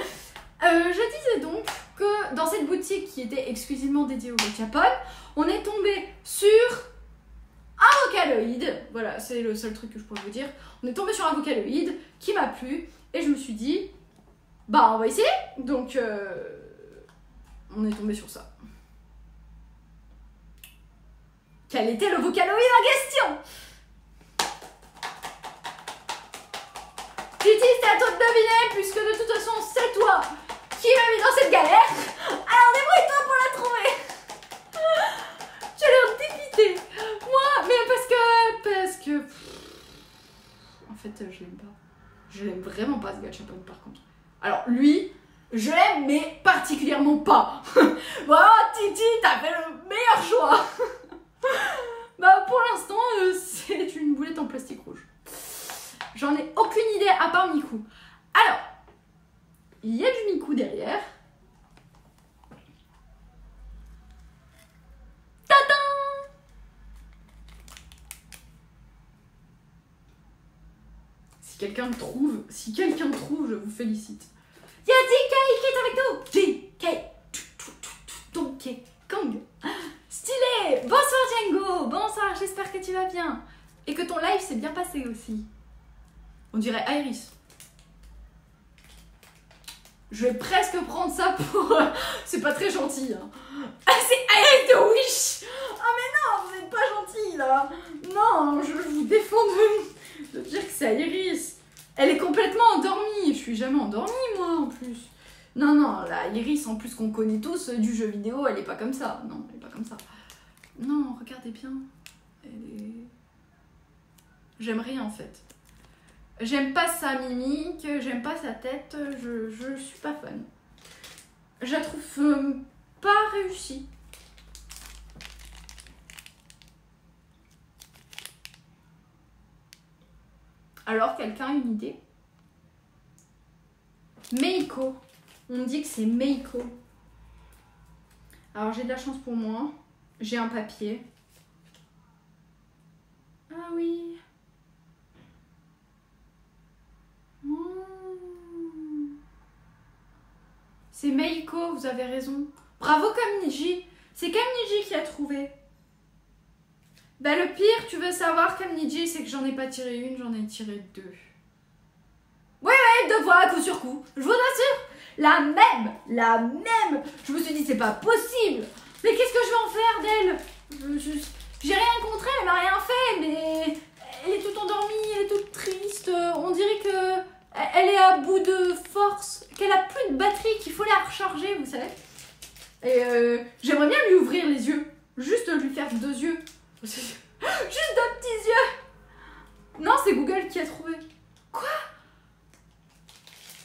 Je disais donc que dans cette boutique qui était exclusivement dédiée au gachapon, on est tombé sur un Vocaloid. Voilà, c'est le seul truc que je pourrais vous dire. On est tombé sur un Vocaloid qui m'a plu et je me suis dit, bah on va essayer. Donc, on est tombé sur ça. Quel était le Vocaloid en question? Titi, c'est à toi de deviner, puisque de toute façon, c'est toi qui m'as mis dans cette galère. Alors débrouille-toi pour la trouver. fait, je l'aime pas. Je l'aime vraiment pas, ce gachapon, par contre. Alors, lui, je l'aime, mais particulièrement pas. Voilà, Titi, t'as fait le meilleur choix. Bah, pour l'instant, c'est une boulette en plastique rouge. J'en ai aucune idée à part Miku. Alors, il y a du Miku derrière. Tadam! Si quelqu'un le trouve, je vous félicite. Il y a DK qui est avec nous. DK. Donkey Kong. Stylé. Bonsoir Django. Bonsoir, j'espère que tu vas bien. Et que ton live s'est bien passé aussi. On dirait Iris. Je vais presque prendre ça pour... c'est pas très gentil. Hein. Ah, c'est Iris de Wish. Ah mais non, vous êtes pas gentil là. Non, je vous défends de dire que c'est Iris. Elle est complètement endormie. Je suis jamais endormie moi en plus. Non, non, la Iris en plus qu'on connaît tous du jeu vidéo, elle est pas comme ça. Non, elle est pas comme ça. Non, regardez bien. Elle est... J'aime rien en fait. J'aime pas sa mimique, j'aime pas sa tête, je suis pas fan. Je la trouve pas réussie. Alors, quelqu'un a une idée? Meiko. On me dit que c'est Meiko. Alors, j'ai de la chance pour moi. J'ai un papier. Ah oui. C'est Meiko, vous avez raison. Bravo Kamniji. C'est Kamniji qui a trouvé. Bah le pire, tu veux savoir Kamniji, c'est que j'en ai pas tiré une, j'en ai tiré deux. Ouais, deux fois, coup sur coup. Je vous assure, la même. Je me suis dit, c'est pas possible. Mais qu'est-ce que je vais en faire d'elle? J'ai rien contre elle, elle m'a rien fait, mais elle est toute endormie, elle est toute triste. On dirait que elle est à bout de force, qu'elle a plus de batterie, qu'il faut la recharger, vous savez. Et j'aimerais bien lui ouvrir les yeux, juste lui faire deux yeux. Juste deux petits yeux. Non, c'est Google qui a trouvé. Quoi?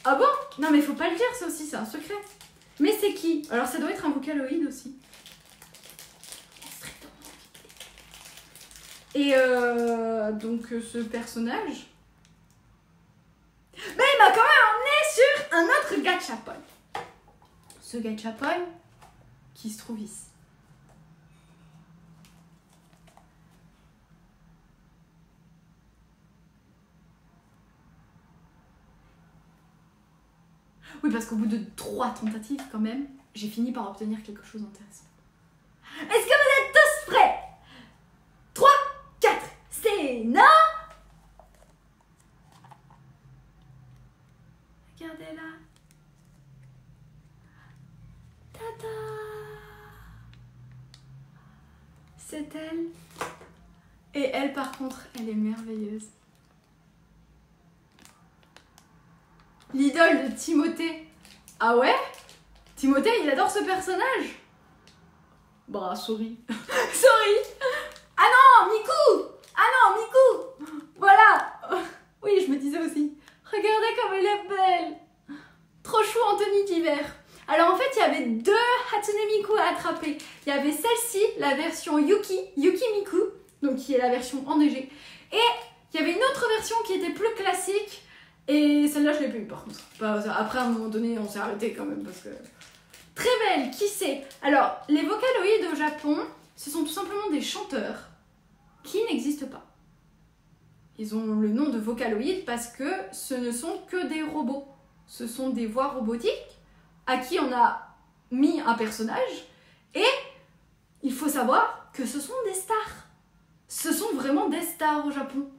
Ah bon? Non mais faut pas le dire, ça aussi, c'est un secret. Mais c'est qui? Alors ça doit être un Vocaloid aussi. Et donc ce personnage... Mais il m'a quand même emmené sur un autre gachapon. Ce gachapon qui se trouve ici. Oui, parce qu'au bout de 3 tentatives, quand même, j'ai fini par obtenir quelque chose d'intéressant. Est-ce que vous êtes tous prêts? 3, 4, c'est non. Regardez-la. Tada! C'est elle. Et elle, par contre, elle est merveilleuse. L'idole de Timothée. Ah ouais? Timothée, il adore ce personnage? Bah, sorry. Sorry. Ah non, Miku! Ah non, Miku! Voilà. Oui, je me disais aussi. Regardez comme elle est belle. Trop chou en tenue d'hiver. Alors en fait, il y avait 2 Hatsune Miku à attraper. Il y avait celle-ci, la version Yuki Miku, donc qui est la version enneigée. Et il y avait une autre version qui était plus classique. Et celle-là, je l'ai pas eu par contre. Après, à un moment donné, on s'est arrêté quand même parce que... Très belle, qui c'est? Alors, les Vocaloïdes au Japon, ce sont tout simplement des chanteurs qui n'existent pas. Ils ont le nom de Vocaloïdes parce que ce ne sont que des robots. Ce sont des voix robotiques à qui on a mis un personnage et il faut savoir que ce sont des stars. Ce sont vraiment des stars au Japon.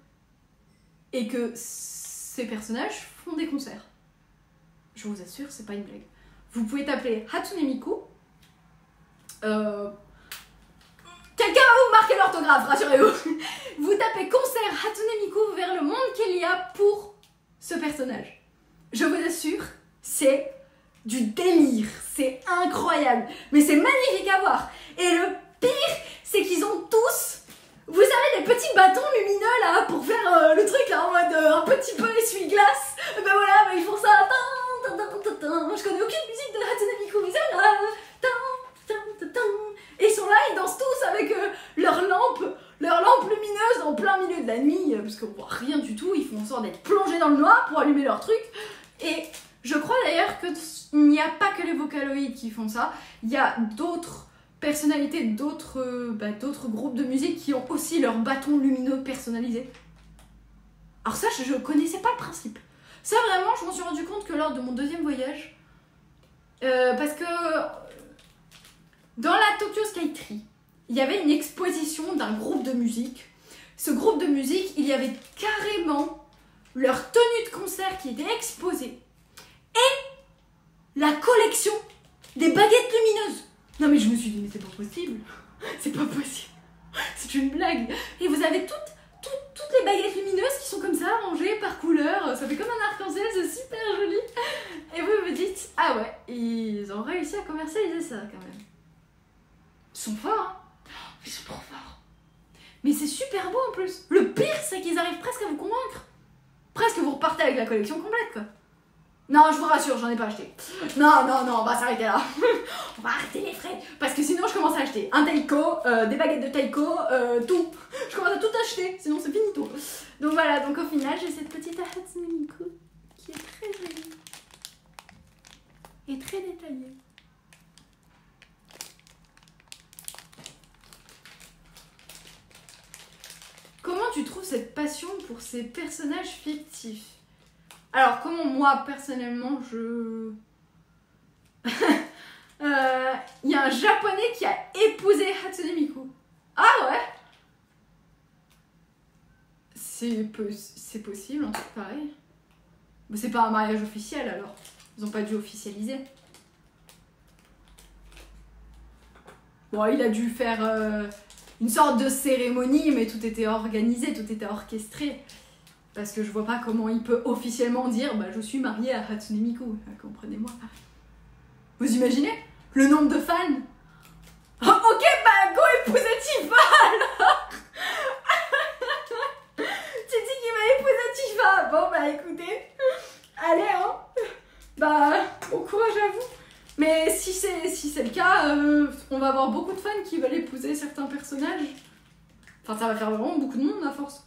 Et que ces personnages font des concerts. Je vous assure, c'est pas une blague. Vous pouvez taper Hatsune Miku. Quelqu'un va vous marquer l'orthographe, rassurez-vous. Vous tapez concert Hatsune Miku vers le monde qu'il y a pour ce personnage. Je vous assure, c'est du délire. C'est incroyable. Mais c'est magnifique à voir. Et le pire, c'est qu'ils ont tous Vous savez, les petits bâtons lumineux là pour faire le truc là en mode un petit peu essuie-glace. Ben voilà, ben, ils font ça. Moi je connais aucune musique de Hatsune Miku, mais ça là. Et ils sont là, ils dansent tous avec leurs lampes lumineuses en plein milieu de la nuit, parce qu'on voit rien du tout. Ils font en sorte d'être plongés dans le noir pour allumer leur truc. Et je crois d'ailleurs qu'il n'y a pas que les Vocaloid qui font ça. Il y a d'autres personnalités, d'autres groupes de musique qui ont aussi leurs bâtons lumineux personnalisés. Alors ça, je connaissais pas le principe. Ça vraiment, je m'en suis rendu compte que lors de mon deuxième voyage, parce que dans la Tokyo Skytree, il y avait une exposition d'un groupe de musique. Ce groupe de musique, il y avait carrément leur tenue de concert qui était exposée et la collection des baguettes lumineuses. Non mais je me suis dit, mais c'est pas possible. C'est pas possible. C'est une blague. Et vous avez toutes les baguettes lumineuses qui sont comme ça, rangées par couleur. Ça fait comme un arc-en-ciel, c'est super joli. Et vous me dites, ah ouais, ils ont réussi à commercialiser ça quand même. Ils sont forts, hein. Ils sont trop forts. Mais c'est super beau en plus. Le pire, c'est qu'ils arrivent presque à vous convaincre. Presque vous repartez avec la collection complète, quoi. Non, je vous rassure, j'en ai pas acheté. Non, on va s'arrêter là. On va arrêter les frais. Parce que sinon, je commence à acheter un taiko, des baguettes de taiko, tout. Je commence à tout acheter, sinon c'est finito. Donc voilà, donc au final, j'ai cette petite Hatsune Miku qui est très jolie. Et très détaillée. Comment tu trouves cette passion pour ces personnages fictifs? Alors, comment moi, personnellement, je... y a un japonais qui a épousé Hatsune Miku. Ah ouais? C'est possible, en fait, pareil. Mais c'est pas un mariage officiel, alors. Ils ont pas dû officialiser. Bon, il a dû faire une sorte de cérémonie, mais tout était organisé, tout était orchestré. Parce que je vois pas comment il peut officiellement dire bah, je suis mariée à Hatsune Miku, comprenez-moi. Vous imaginez le nombre de fans? Oh, ok, bah go épouser Tifa alors. Tu dis qu'il va épouser Tifa. Bon bah écoutez, allez hein. Bah bon courage à vous. Mais si c'est le cas, on va avoir beaucoup de fans qui veulent épouser certains personnages. Enfin ça va faire vraiment beaucoup de monde à force.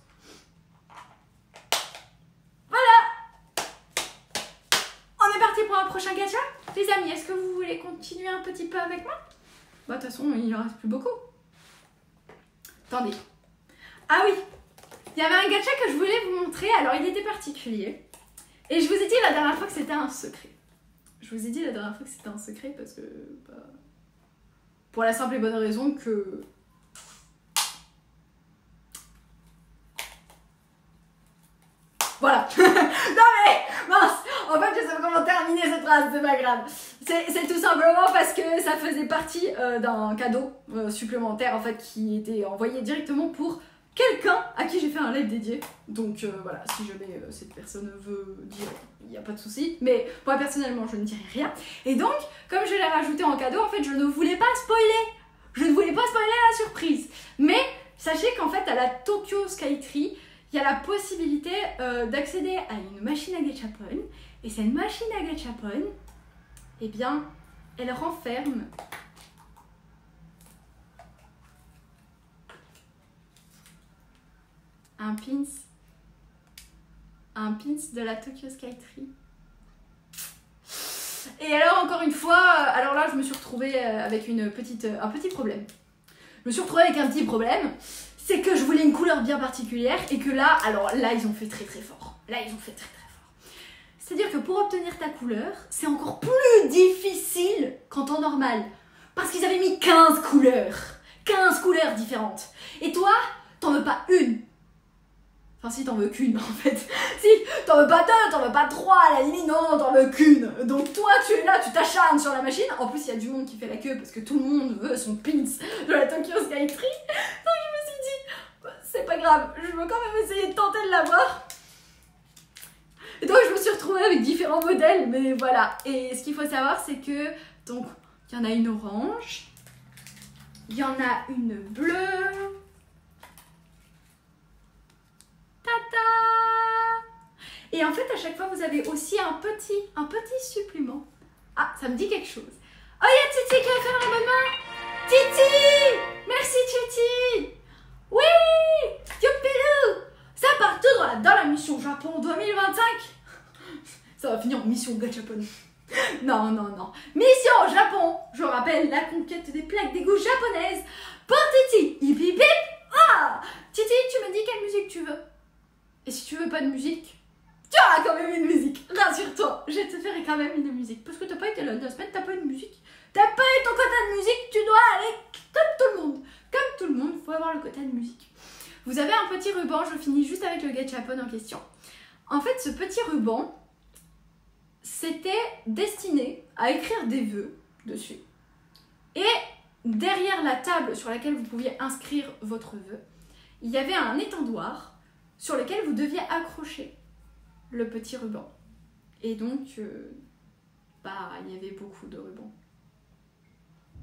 Pour un prochain gacha. Les amis, est-ce que vous voulez continuer un petit peu avec moi? Bah de toute façon, il en reste plus beaucoup. Attendez. Ah oui, il y avait un gacha que je voulais vous montrer, alors il était particulier. Et je vous ai dit la dernière fois que c'était un secret. Je vous ai dit la dernière fois que c'était un secret parce que... Bah, pour la simple et bonne raison que... Voilà. Non mais, mince. En fait, je sais pas comment terminer cette phrase, c'est pas grave. C'est tout simplement parce que ça faisait partie d'un cadeau supplémentaire en fait qui était envoyé directement pour quelqu'un à qui j'ai fait un live dédié. Donc voilà, si jamais cette personne veut dire, il n'y a pas de souci. Mais moi personnellement, je ne dirai rien. Et donc, comme je l'ai rajouté en cadeau, en fait, je ne voulais pas spoiler. Je ne voulais pas spoiler la surprise. Mais sachez qu'en fait, à la Tokyo Skytree, il y a la possibilité d'accéder à une machine à gachapon. Et cette machine à gachapon, eh bien, elle renferme un pins de la Tokyo Skytree. Et alors, encore une fois, alors là, je me suis retrouvée avec un petit problème. Je me suis retrouvée avec un petit problème. C'est que je voulais une couleur bien particulière et que là, alors là, ils ont fait très très fort. Là, ils ont fait très très fort. C'est-à-dire que pour obtenir ta couleur, c'est encore plus difficile qu'en temps normal. Parce qu'ils avaient mis 15 couleurs. 15 couleurs différentes. Et toi, t'en veux pas une. Enfin, si t'en veux qu'une, en fait. Si, t'en veux pas deux, t'en veux pas trois, à la limite, non, t'en veux qu'une. Donc toi, tu es là, tu t'acharnes sur la machine. En plus, il y a du monde qui fait la queue parce que tout le monde veut son pins de la Tokyo Skytree. Donc je me suis dit, c'est pas grave, je veux quand même essayer de tenter de l'avoir. Et donc je me suis retrouvée avec différents modèles, mais voilà. Et ce qu'il faut savoir, c'est que, donc, il y en a une orange, il y en a une bleue, Et en fait, à chaque fois, vous avez aussi un petit supplément. Ah, ça me dit quelque chose. Oh, il y a Titi qui va faire l'abonnement. Titi! Merci, Titi! Oui! Youpilou! Ça part tout droit dans la mission Japon 2025. Ça va finir en mission Gachapon. Non, non, non. Mission Japon. Je rappelle la conquête des plaques d'égout japonaises pour Titi. Hip hip hip. Ah! Titi, tu me dis quelle musique tu veux. Et si tu veux pas de musique, tu auras quand même une musique. Rassure-toi, je te ferai quand même une musique. Parce que t'as pas été là de la semaine, t'as pas eu de musique. T'as pas eu ton quota de musique, tu dois aller comme tout le monde. Comme tout le monde, il faut avoir le quota de musique. Vous avez un petit ruban, je finis juste avec le gachapon en question. En fait, ce petit ruban, c'était destiné à écrire des vœux dessus. Et derrière la table sur laquelle vous pouviez inscrire votre vœu, il y avait un étendoir sur lequel vous deviez accrocher le petit ruban. Et donc, il y avait beaucoup de rubans.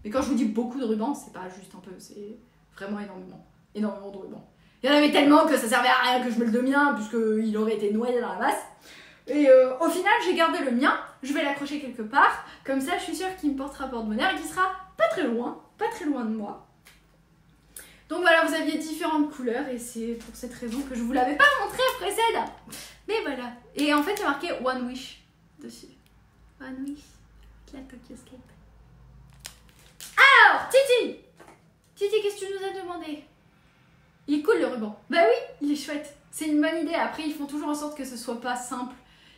Mais quand je vous dis beaucoup de rubans, c'est pas juste un peu, c'est vraiment énormément. Énormément de rubans. Il y en avait tellement que ça servait à rien que je me le mien, puisqu'il aurait été noyé dans la masse. Et au final, j'ai gardé le mien, je vais l'accrocher quelque part, comme ça je suis sûre qu'il me portera porte-bonheur et qu'il sera pas très loin de moi. Donc voilà, vous aviez différentes couleurs et c'est pour cette raison que je vous l'avais pas montré précédemment. Mais voilà. Et en fait, il y a marqué One Wish dessus. One Wish, la Tokyo Scape. Alors, Titi, qu'est-ce que tu nous as demandé? Il est cool le ruban. Bah oui, il est chouette. C'est une bonne idée. Après, ils font toujours en sorte que ce soit pas simple.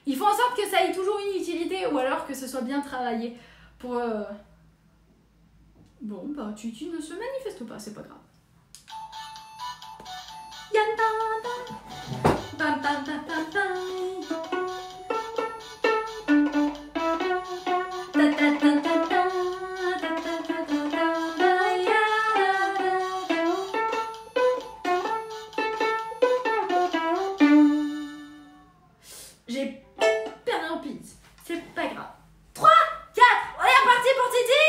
Ils font en sorte que ça ait toujours une utilité ou alors que ce soit bien travaillé. Pour... Bon, bah Titi ne se manifeste pas, c'est pas grave. J'ai perdu en piste, c'est pas grave. 3, 4, on est reparti pour Titi.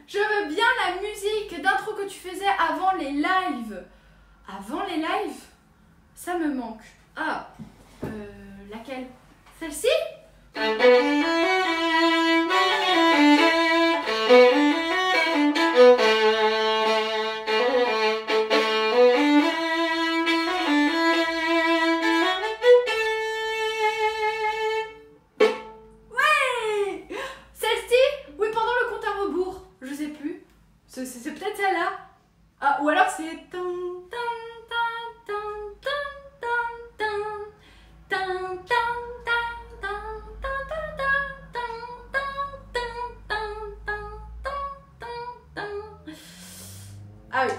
Je veux bien la musique d'intro que tu faisais avant les lives. Avant les lives, ça me manque. Ah, laquelle? Celle-ci? Ouais! Celle-ci? Oui, pendant le compte à rebours. Je sais plus. C'est peut-être celle-là. Ah, ou alors c'est... Ah oui.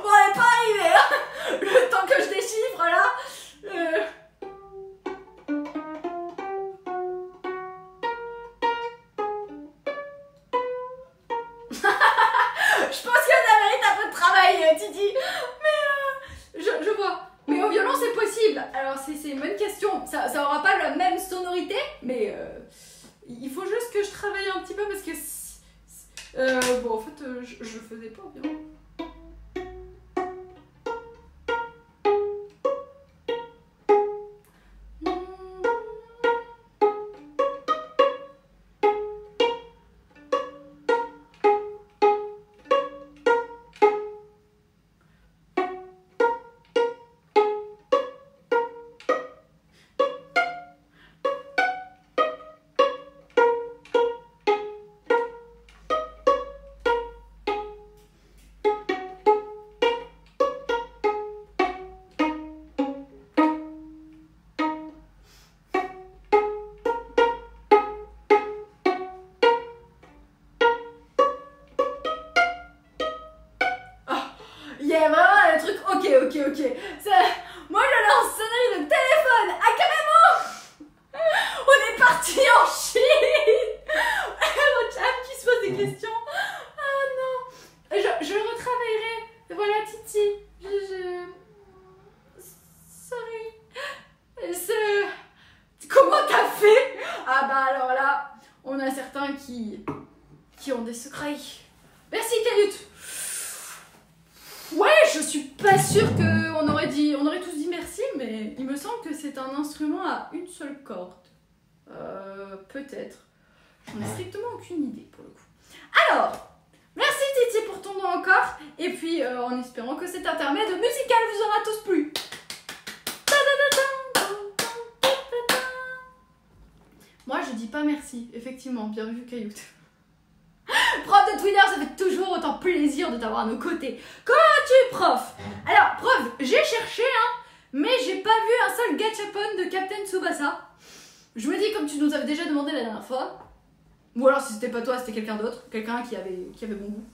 Bon, on n'est pas arrivé, hein. Le temps que je déchiffre là. Je pense que ça mérite un peu de travail, Titi. Mais je vois. Mais au violon, c'est possible. Alors, c'est une bonne question. Ça aura pas la même sonorité, mais il faut juste que je travaille un petit peu parce que... bon, en fait, je faisais pas au violon. ok. Moi je lance sonnerie de téléphone. Ah carrément. On est parti en Chine. Rocham qui se pose des questions. Ah non. Je le retravaillerai. Voilà Titi. Sorry. Comment t'as fait? Ah bah alors là, on a certains qui ont des secrets. Merci Kayut. Ouais, je suis pas sûre qu'on aurait tous dit merci, mais il me semble que c'est un instrument à une seule corde. Peut-être. J'en ai strictement aucune idée pour le coup. Alors, merci Titi pour ton don encore, et puis en espérant que cet intermède musical vous aura tous plu. Moi je dis pas merci, effectivement, bien vu Caillout. Prof de Twitter, ça fait toujours autant plaisir de t'avoir à nos côtés. Comment vas-tu, prof? Alors, prof, j'ai cherché, mais j'ai pas vu un seul gachapon de Captain Tsubasa. Je me dis, comme tu nous avais déjà demandé la dernière fois, ou alors si c'était pas toi, c'était quelqu'un d'autre, quelqu'un qui avait bon goût.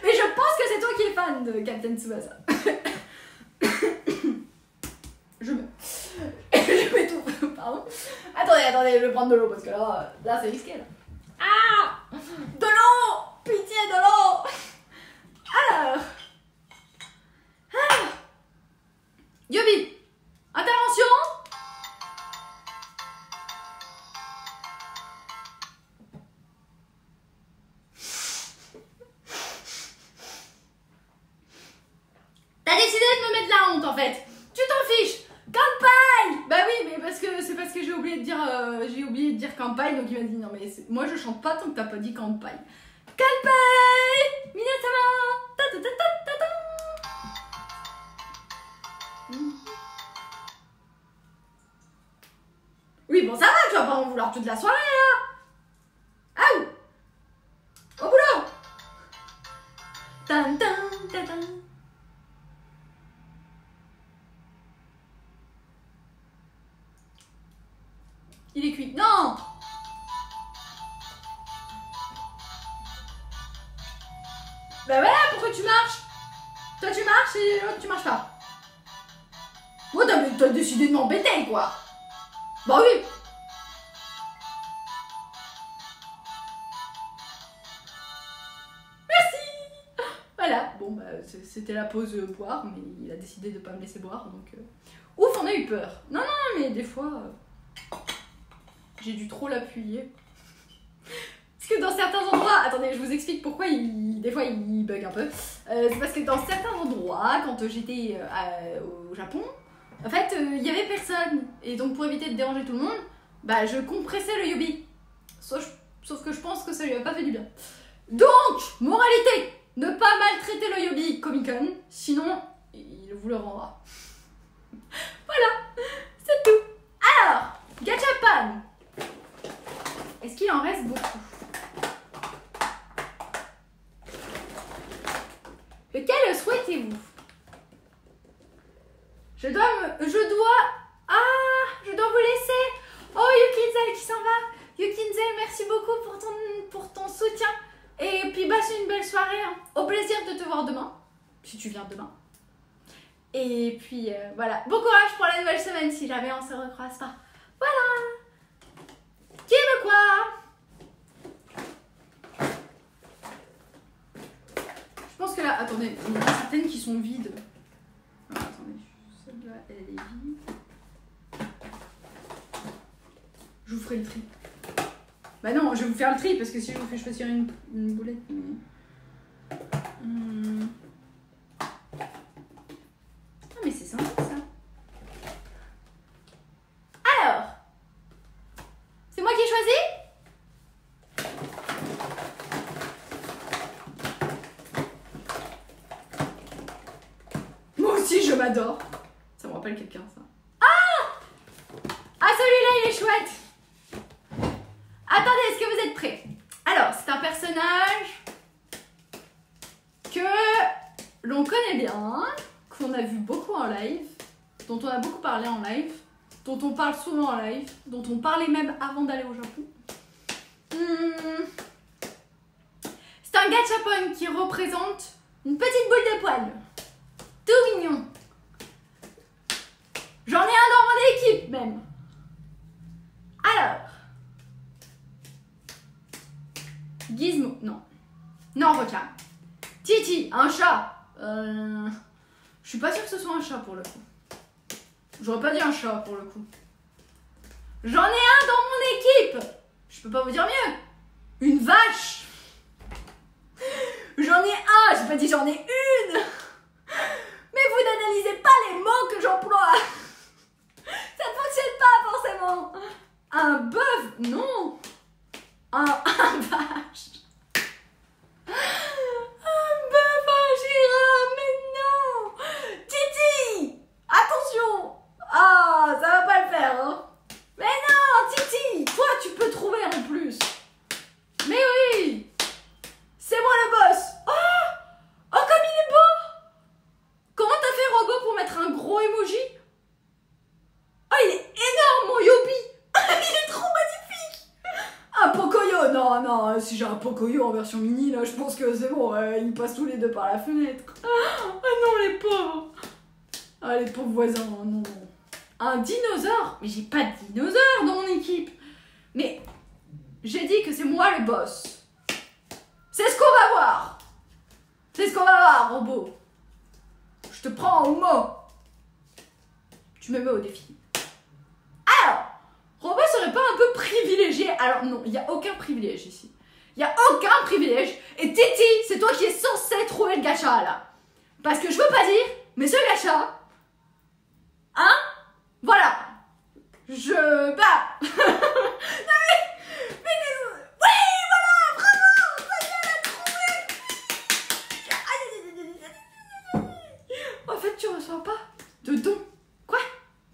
Mais je pense que c'est toi qui es fan de Captain Tsubasa. Je m'étouffe, pardon. Attendez, je vais prendre de l'eau parce que là c'est risqué là. Ah! De l'eau! Pitié, de l'eau! Alors. Yobi, intervention. T'as décidé de me mettre la honte en fait. Tu t'en fiches. Kanpai! Bah oui, mais c'est parce que j'ai oublié de dire Kanpai, donc il m'a dit non mais moi je chante pas tant que t'as pas dit Kanpai. Kanpai! Minasama! Ta ta ta ta ta. Oui, bon ça va, tu vas pas en vouloir toute la soirée là. Ah! Au boulot! Tan tan tan tan. Il est cuit. Non! Bah voilà, pourquoi tu marches? Toi tu marches et l'autre tu marches pas. Moi t'as décidé de m'embêter quoi. Bah oui. Merci. Voilà, bon bah c'était la pause boire, mais il a décidé de pas me laisser boire, donc... Ouf, on a eu peur. Non, mais des fois... J'ai dû trop l'appuyer. Parce que dans certains endroits... Attendez, je vous explique pourquoi des fois il bug un peu. C'est parce que dans certains endroits, quand j'étais au Japon, en fait, il y avait personne. Et donc pour éviter de déranger tout le monde, bah je compressais le Yobi. Sauf que je pense que ça lui a pas fait du bien. Donc, moralité, ne pas maltraiter le Yobi Comic-Con, sinon il vous le rendra. Voilà, c'est tout. Alors, Gachapan. Est-ce qu'il en reste beaucoup? Lequel souhaitez-vous? Je dois vous laisser. Oh, Yukinzel qui s'en va. Yukinzel, merci beaucoup pour ton soutien. Et puis passe une belle soirée. Au plaisir de te voir demain. Si tu viens demain. Et puis voilà. Bon courage pour la nouvelle semaine si jamais on se recroise pas. Voilà. Qui veut quoi? Je pense que là, attendez, il y en a certaines qui sont vides. Alors, attendez, celle-là, elle est vide. Je vous ferai le tri. Bah non, je vais vous faire le tri parce que si je vous fais choisir une boulette. Ah, mais c'est sympa ça. Alors, c'est moi qui ai choisi? Moi aussi, je m'adore. Ça me rappelle quelqu'un, ça. Ah, celui-là, il est chouette. Attendez, est-ce que vous êtes prêts? Alors, c'est un personnage que l'on connaît bien, qu'on a vu beaucoup en live, dont on a beaucoup parlé en live, dont on parle souvent en live, dont on parlait même avant d'aller au Japon. C'est un gachapon qui représente une petite boule de poils. Tout mignon. Non, requin. Titi, un chat. Je suis pas sûre que ce soit un chat pour le coup. J'aurais pas dit un chat pour le coup. J'en ai un dans mon équipe. Je peux pas vous dire mieux. Une vache. J'en ai un, j'ai pas dit j'en ai une. Mais vous n'analysez pas les mots que j'emploie. Ça ne fonctionne pas forcément. Un bœuf, non. Un vache. Un bœuf, un girafe, mais non. Titi, attention. Ah, ça va pas le faire, hein. Mais non, Titi, toi tu peux trouver en plus. Mais oui. C'est moi le boss. Oh, comme il est beau. Comment t'as fait, robot, pour mettre un gros emoji? Oh, il est énorme, mon Yobi. Il est trop magnifique. Un Pocoyo. Non, si j'ai un Pocoyo en version mini, là, je pense que c'est bon. Ils passent tous les deux par la fenêtre. Ah non, les pauvres. Ah, les pauvres voisins, non. Un dinosaure? Mais j'ai pas de dinosaure dans mon équipe. Mais j'ai dit que c'est moi le boss. C'est ce qu'on va voir. C'est ce qu'on va voir, robot. Je te prends au mot. Tu me mets au défi. Alors, robot serait pas un peu privilégié? Alors non, il n'y a aucun privilège ici. Il n'y a aucun privilège. Et Titi, c'est toi qui es censé trouver le gacha, là. Parce que je veux pas dire, mais ce gacha... Hein? Voilà. Je... Bah... non mais oui, voilà, bravo. Ça y est, elle a trouvé. En fait, tu reçois pas de don. Quoi?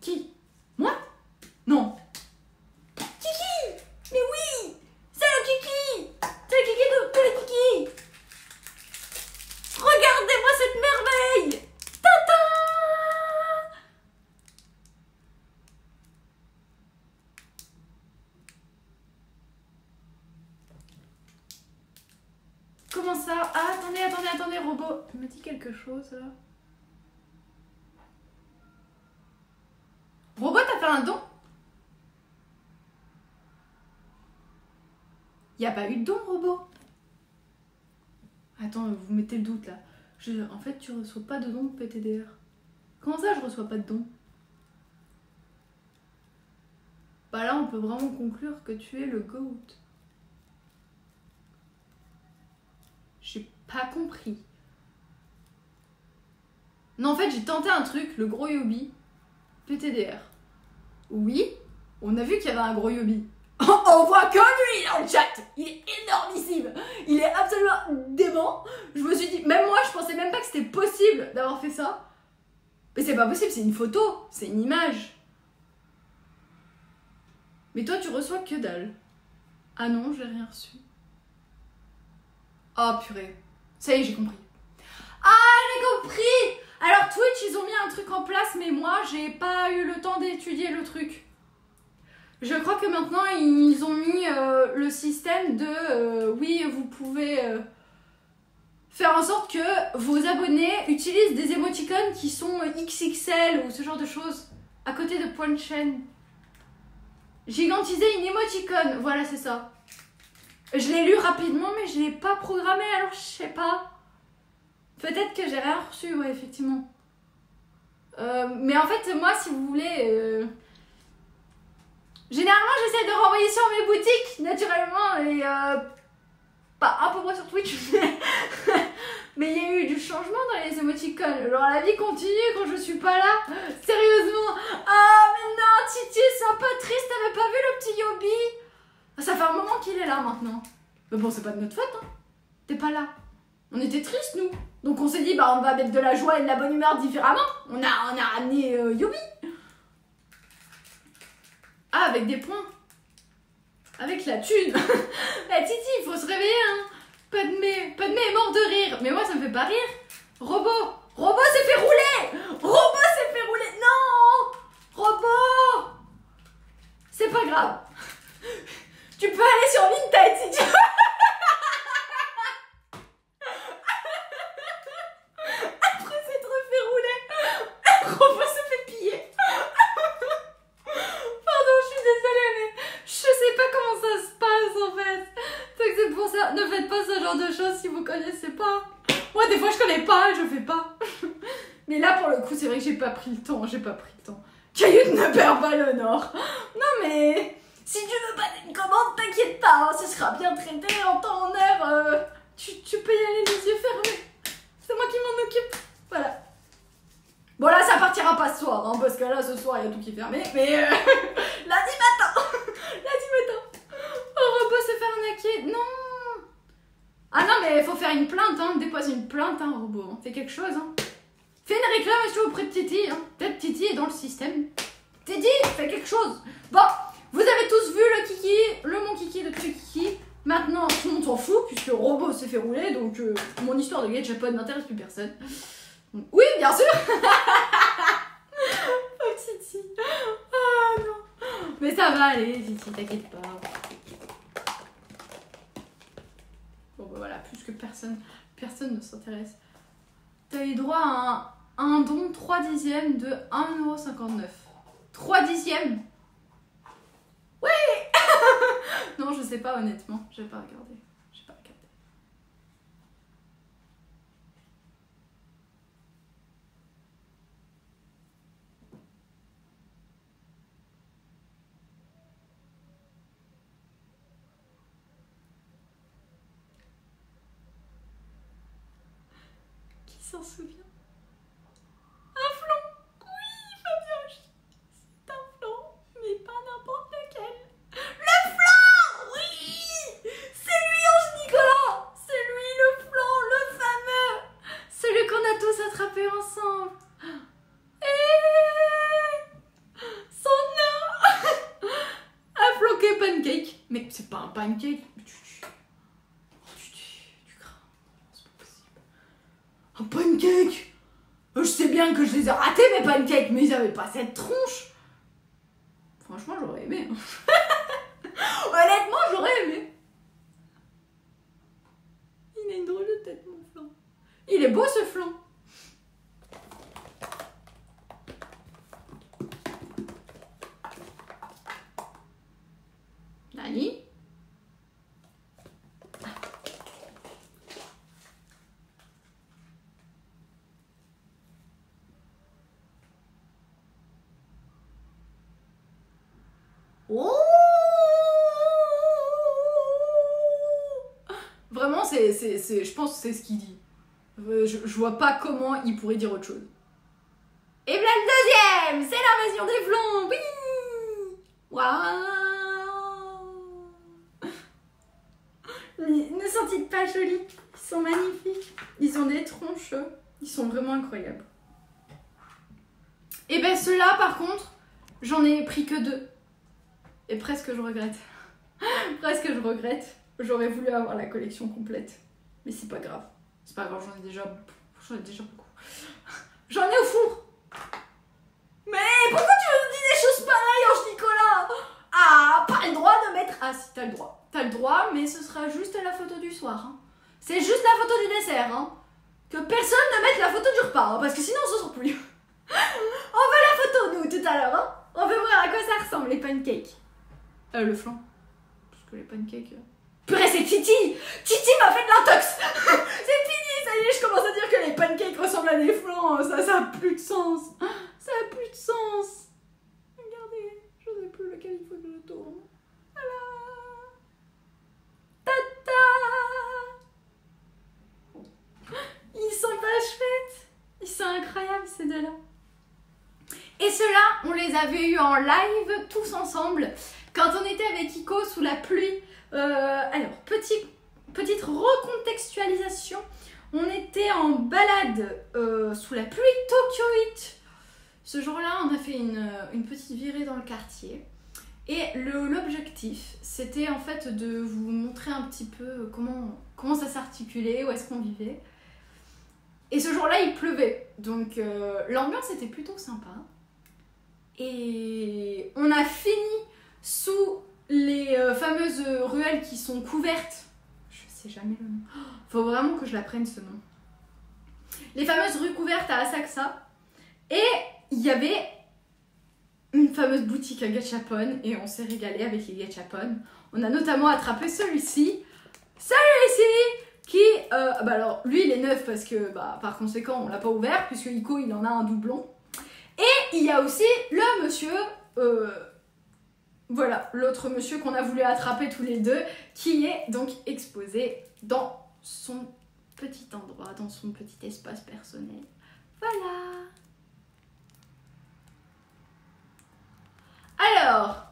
Qui? Moi? Non. Kiki. Mais oui. C'est le Kiki. C'est le Kiki de tous les Kiki. Regardez-moi cette merveille. Tata. Comment ça? Ah, attendez, robot. Il me dit quelque chose, là. Robot, t'as fait un don? Y a pas eu de don, robot? Attends, vous mettez le doute, là. En fait, tu reçois pas de don de PTDR. Comment ça, je reçois pas de don? Bah là, on peut vraiment conclure que tu es le GOAT. J'ai pas compris. Non, en fait, j'ai tenté un truc, le gros Yobi, PTDR. Oui, on a vu qu'il y avait un gros Yobi. On voit que lui dans le chat. Il est énormissime. Il est absolument dément. Je me suis dit, même moi, je pensais même pas que c'était possible d'avoir fait ça. Mais c'est pas possible, c'est une photo, c'est une image. Mais toi, tu reçois que dalle. Ah non, j'ai rien reçu. Oh purée. Ça y est, j'ai compris. Ah, j'ai compris. Alors Twitch, ils ont mis un truc en place, mais moi, j'ai pas eu le temps d'étudier le truc. Je crois que maintenant, ils ont mis le système de... oui, vous pouvez faire en sorte que vos abonnés utilisent des émoticônes qui sont XXL ou ce genre de choses à côté de point de chaîne. Gigantiser une émoticône, voilà, c'est ça. Je l'ai lu rapidement, mais je l'ai pas programmé, alors je sais pas. Peut-être que j'ai rien reçu, ouais, effectivement. Mais en fait, moi, si vous voulez... Généralement, j'essaie de renvoyer sur mes boutiques, naturellement, et pas un peu moins sur Twitch, mais il y a eu du changement dans les émoticônes. Genre, la vie continue quand je suis pas là. Sérieusement. Ah, mais non, Titi, c'est un peu triste, t'avais pas vu le petit Yobi? Ça fait un moment qu'il est là, maintenant. Mais bon, c'est pas de notre faute, hein. T'es pas là. On était tristes, nous. Donc on s'est dit, bah, on va mettre de la joie et de la bonne humeur différemment. On a ramené Yobi. Ah, avec des points. Avec la thune. Bah, Titi, il faut se réveiller, hein. Padmé est mort de rire. Mais moi, ça me fait pas rire. Robot s'est fait rouler. Robot s'est fait rouler. Non. Robot. C'est pas grave. Tu peux aller sur Vinted si tu veux. Après s'être fait rouler, Robot se fait piller. Pardon, je suis désolée, mais je sais pas comment ça se passe en fait. Donc c'est pour ça, ne faites pas ce genre de choses si vous connaissez Mais là, pour le coup, c'est vrai que j'ai pas pris le temps, Caillou ne perd pas le nord. Non mais, si tu veux passer une commande, t'inquiète pas, hein, ce sera bien traité en temps, en heure. Tu peux y aller les yeux fermés. C'est moi qui m'en occupe. Voilà. Bon là, ça partira pas ce soir, hein, parce que là, ce soir, il y a tout qui est fermé. Mais lundi matin. Oh, Robot se fait arnaquer. Non. Ah non, mais faut faire une plainte, hein. Déposer une plainte, hein, Robot. Hein. Fais quelque chose, hein. Fais une réclamation auprès de Titi, hein. Peut-être Titi est dans le système. Titi, fais quelque chose. Bon, vous avez tous vu le kiki, mon kiki, le petit kiki. Maintenant, tout le monde s'en fout, puisque Robot s'est fait rouler, donc mon histoire de Gachapon n'intéresse plus personne. Oui, bien sûr. Oh, Titi. Oh non. Mais ça va aller, Titi, t'inquiète pas. Bon, bah voilà, plus que personne ne s'intéresse. T'as eu droit à un don 3 dixièmes de 1,59 €. 3 dixièmes? Oui. Non, je sais pas, honnêtement. J'ai pas regardé. Qui s'en souvient? Un flan! Oui, Fabien, c'est un flan, mais pas n'importe lequel. Le flan! Oui! C'est lui, Ange Nicolas! C'est lui, le flan, le fameux! Celui qu'on a tous attrapé ensemble. Et son nom! Un floqué pancake. Mais c'est pas un pancake. Un pancake! Je sais bien que je les ai ratés mes pancakes, mais ils avaient pas cette tronche. Franchement, j'aurais aimé. Honnêtement, j'aurais aimé. Il a une drôle de tête, mon flan. Il est beau, ce flan. Nani? Oh! Vraiment, je pense que c'est ce qu'il dit. Je vois pas comment il pourrait dire autre chose. Et voilà le deuxième! C'est l'invasion des flancs! Oui! Waouh! Ne sont-ils pas jolis? Ils sont magnifiques. Ils ont des tronches. Ils sont vraiment incroyables. Et ben ceux-là, par contre, j'en ai pris que 2. Et presque je regrette. Presque je regrette. J'aurais voulu avoir la collection complète. Mais c'est pas grave. C'est pas grave, j'en ai déjà beaucoup. J'en ai au four. Mais pourquoi tu me dis des choses pareilles, Ange Nicolas? Ah, pas le droit de mettre... Ah si, t'as le droit. T'as le droit, mais ce sera juste la photo du soir. Hein. C'est juste la photo du dessert. Hein. Que personne ne mette la photo du repas. Hein, parce que sinon on s'en sort plus. On veut la photo, nous, tout à l'heure. Hein. On veut voir à quoi ça ressemble, les pancakes. Le flan. Parce que les pancakes... Purée, c'est Titi! Titi m'a fait de l'intox! C'est fini, ça y est, je commence à dire que les pancakes ressemblent à des flans. Ça a plus de sens. Ça a plus de sens. Regardez, je sais plus lequel il faut que je tourne. Voilà. Tata! Ils sont pas chouettes. Ils sont incroyables, ces deux-là. Et ceux-là, on les avait eus en live, tous ensemble, quand on était avec Iko sous la pluie. Alors, petite recontextualisation. On était en balade sous la pluie tokyoïte. Ce jour-là, on a fait une petite virée dans le quartier. Et l'objectif, c'était en fait de vous montrer un petit peu comment ça s'articulait, où est-ce qu'on vivait. Et ce jour-là, il pleuvait. Donc, l'ambiance était plutôt sympa. Et on a fini sous les fameuses ruelles qui sont couvertes. Je sais jamais le nom. Faut vraiment que je l'apprenne, ce nom. Les fameuses rues couvertes à Asakusa. Et il y avait une fameuse boutique à Gachapon. Et on s'est régalé avec les Gachapon. On a notamment attrapé celui-ci. Celui-ci qui, bah alors, lui, il est neuf parce que, bah, par conséquent, on l'a pas ouvert, puisque Iko, il en a un doublon. Et il y a aussi le monsieur, voilà, l'autre monsieur qu'on a voulu attraper tous les deux, qui est donc exposé dans son petit endroit, dans son petit espace personnel. Voilà. Alors,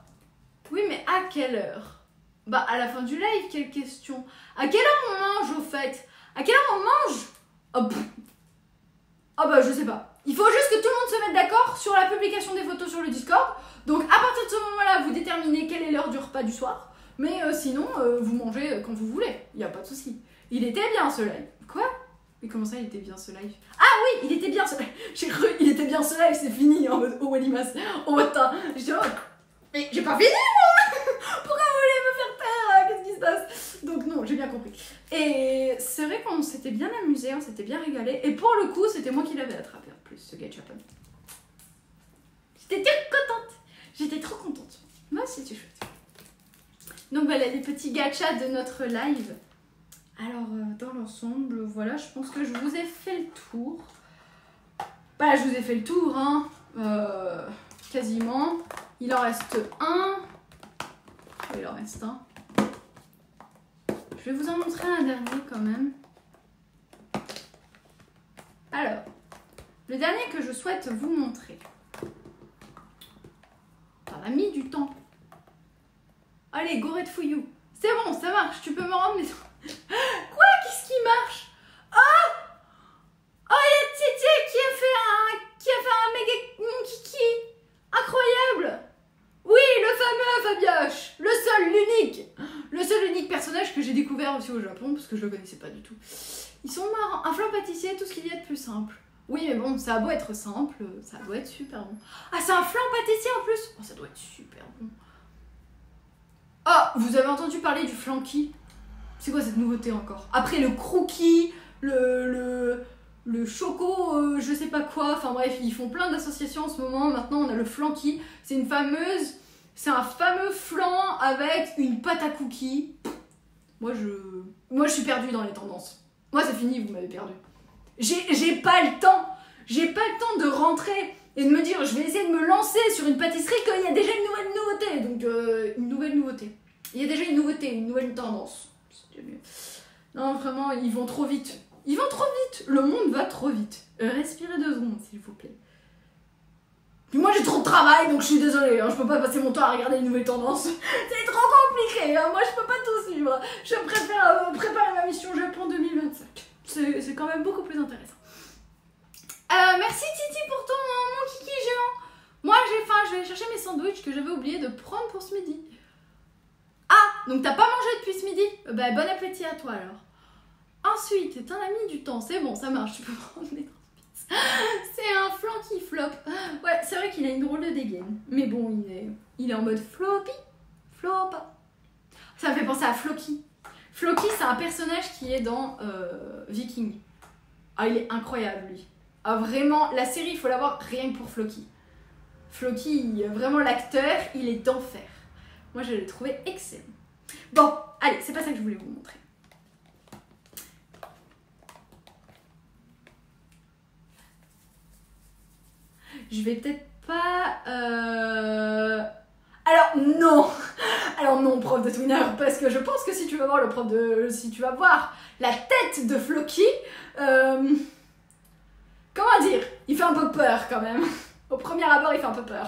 oui, mais à quelle heure? Bah, à la fin du live, quelle question? À quelle heure on mange, au fait? À quelle heure on mange? Oh, bah, je sais pas. Il faut juste que tout le monde se mette d'accord sur la publication des photos sur le Discord. Donc, à partir de ce moment-là, vous déterminez quelle est l'heure du repas du soir. Mais sinon, vous mangez quand vous voulez. Il n'y a pas de souci. Il était bien, ce live. Quoi? Mais comment ça, il était bien, ce live? Ah oui, il était bien, ce live. J'ai cru, il était bien, ce live, c'est fini, en mode, oh, Walimas. Oh, attends. Je dis, oh, mais j'ai pas fini, moi. Pourquoi vous voulez me faire taire? Qu'est-ce qui se passe? Donc non, j'ai bien compris. Et c'est vrai qu'on s'était bien amusé, on s'était bien régalé. Et pour le coup, c'était moi qui l'avais attrapé en plus, ce gachapon. J'étais contente. J'étais trop contente. Moi aussi, c'est chouette. Donc voilà, les petits gachas de notre live. Alors, dans l'ensemble, voilà, je pense que je vous ai fait le tour. Bah, je vous ai fait le tour, hein. Quasiment. Il en reste un. Il en reste un. Je vais vous en montrer un dernier quand même. Alors, le dernier que je souhaite vous montrer. Ça m'a mis du temps. Allez, go red fouillou. C'est bon, ça marche, tu peux me rendre mes... Quoi? Qu'est-ce qui marche? Oh! Oh, il y a Titi qui a fait un méga mon kiki. Incroyable. Oui, le fameux Fabioche. Le seul unique personnage que j'ai découvert aussi au Japon, parce que je le connaissais pas du tout. Ils sont marrants. Un flan pâtissier, tout ce qu'il y a de plus simple. Oui, mais bon, ça a beau être simple, ça doit être super bon. Ah, c'est un flan pâtissier en plus. Oh, ça doit être super bon. Ah, vous avez entendu parler du flanky? C'est quoi cette nouveauté encore? Après le crookie, le choco, je sais pas quoi, enfin bref, ils font plein d'associations en ce moment. Maintenant, on a le flanky. C'est un fameux flan avec une pâte à cookies. Moi, je suis perdue dans les tendances. Moi, c'est fini, vous m'avez perdue. J'ai pas le temps. J'ai pas le temps de rentrer et de me dire, je vais essayer de me lancer sur une pâtisserie quand il y a déjà une nouvelle nouveauté. Donc, une nouvelle nouveauté. Il y a déjà une nouveauté, une nouvelle tendance. Non, vraiment, ils vont trop vite. Ils vont trop vite. Le monde va trop vite. Respirez 2 secondes, s'il vous plaît. Puis moi, j'ai trop de travail, donc je suis désolée. Hein, je peux pas passer mon temps à regarder les nouvelles tendances. C'est trop compliqué. Hein, moi, je peux pas tout suivre. Je préfère préparer ma mission Japon 2025. C'est quand même beaucoup plus intéressant. Merci Titi pour mon kiki géant. Moi, j'ai faim. Je vais aller chercher mes sandwichs que j'avais oublié de prendre pour ce midi. Ah, donc t'as pas mangé depuis ce midi? Bah, bon appétit à toi alors. Ensuite, t'en as mis du temps, c'est bon, ça marche, tu peux prendre mes transpistes. C'est un flanky flop. Ouais, c'est vrai qu'il a une drôle de dégaine. Mais bon, il est en mode floppy. Flop. Ça me fait penser à Floki. Floki, c'est un personnage qui est dans Viking. Ah, il est incroyable, lui. Ah, vraiment, la série, il faut l'avoir rien que pour Floki. Floki, vraiment, l'acteur, il est d'enfer. Moi, je l'ai trouvé excellent. Bon, allez, c'est pas ça que je voulais vous montrer. Je vais peut-être pas... Alors non, prof de Twinner, parce que je pense que si tu vas voir si tu vas voir la tête de Floki, comment dire, il fait un peu peur quand même. Au premier abord, il fait un peu peur.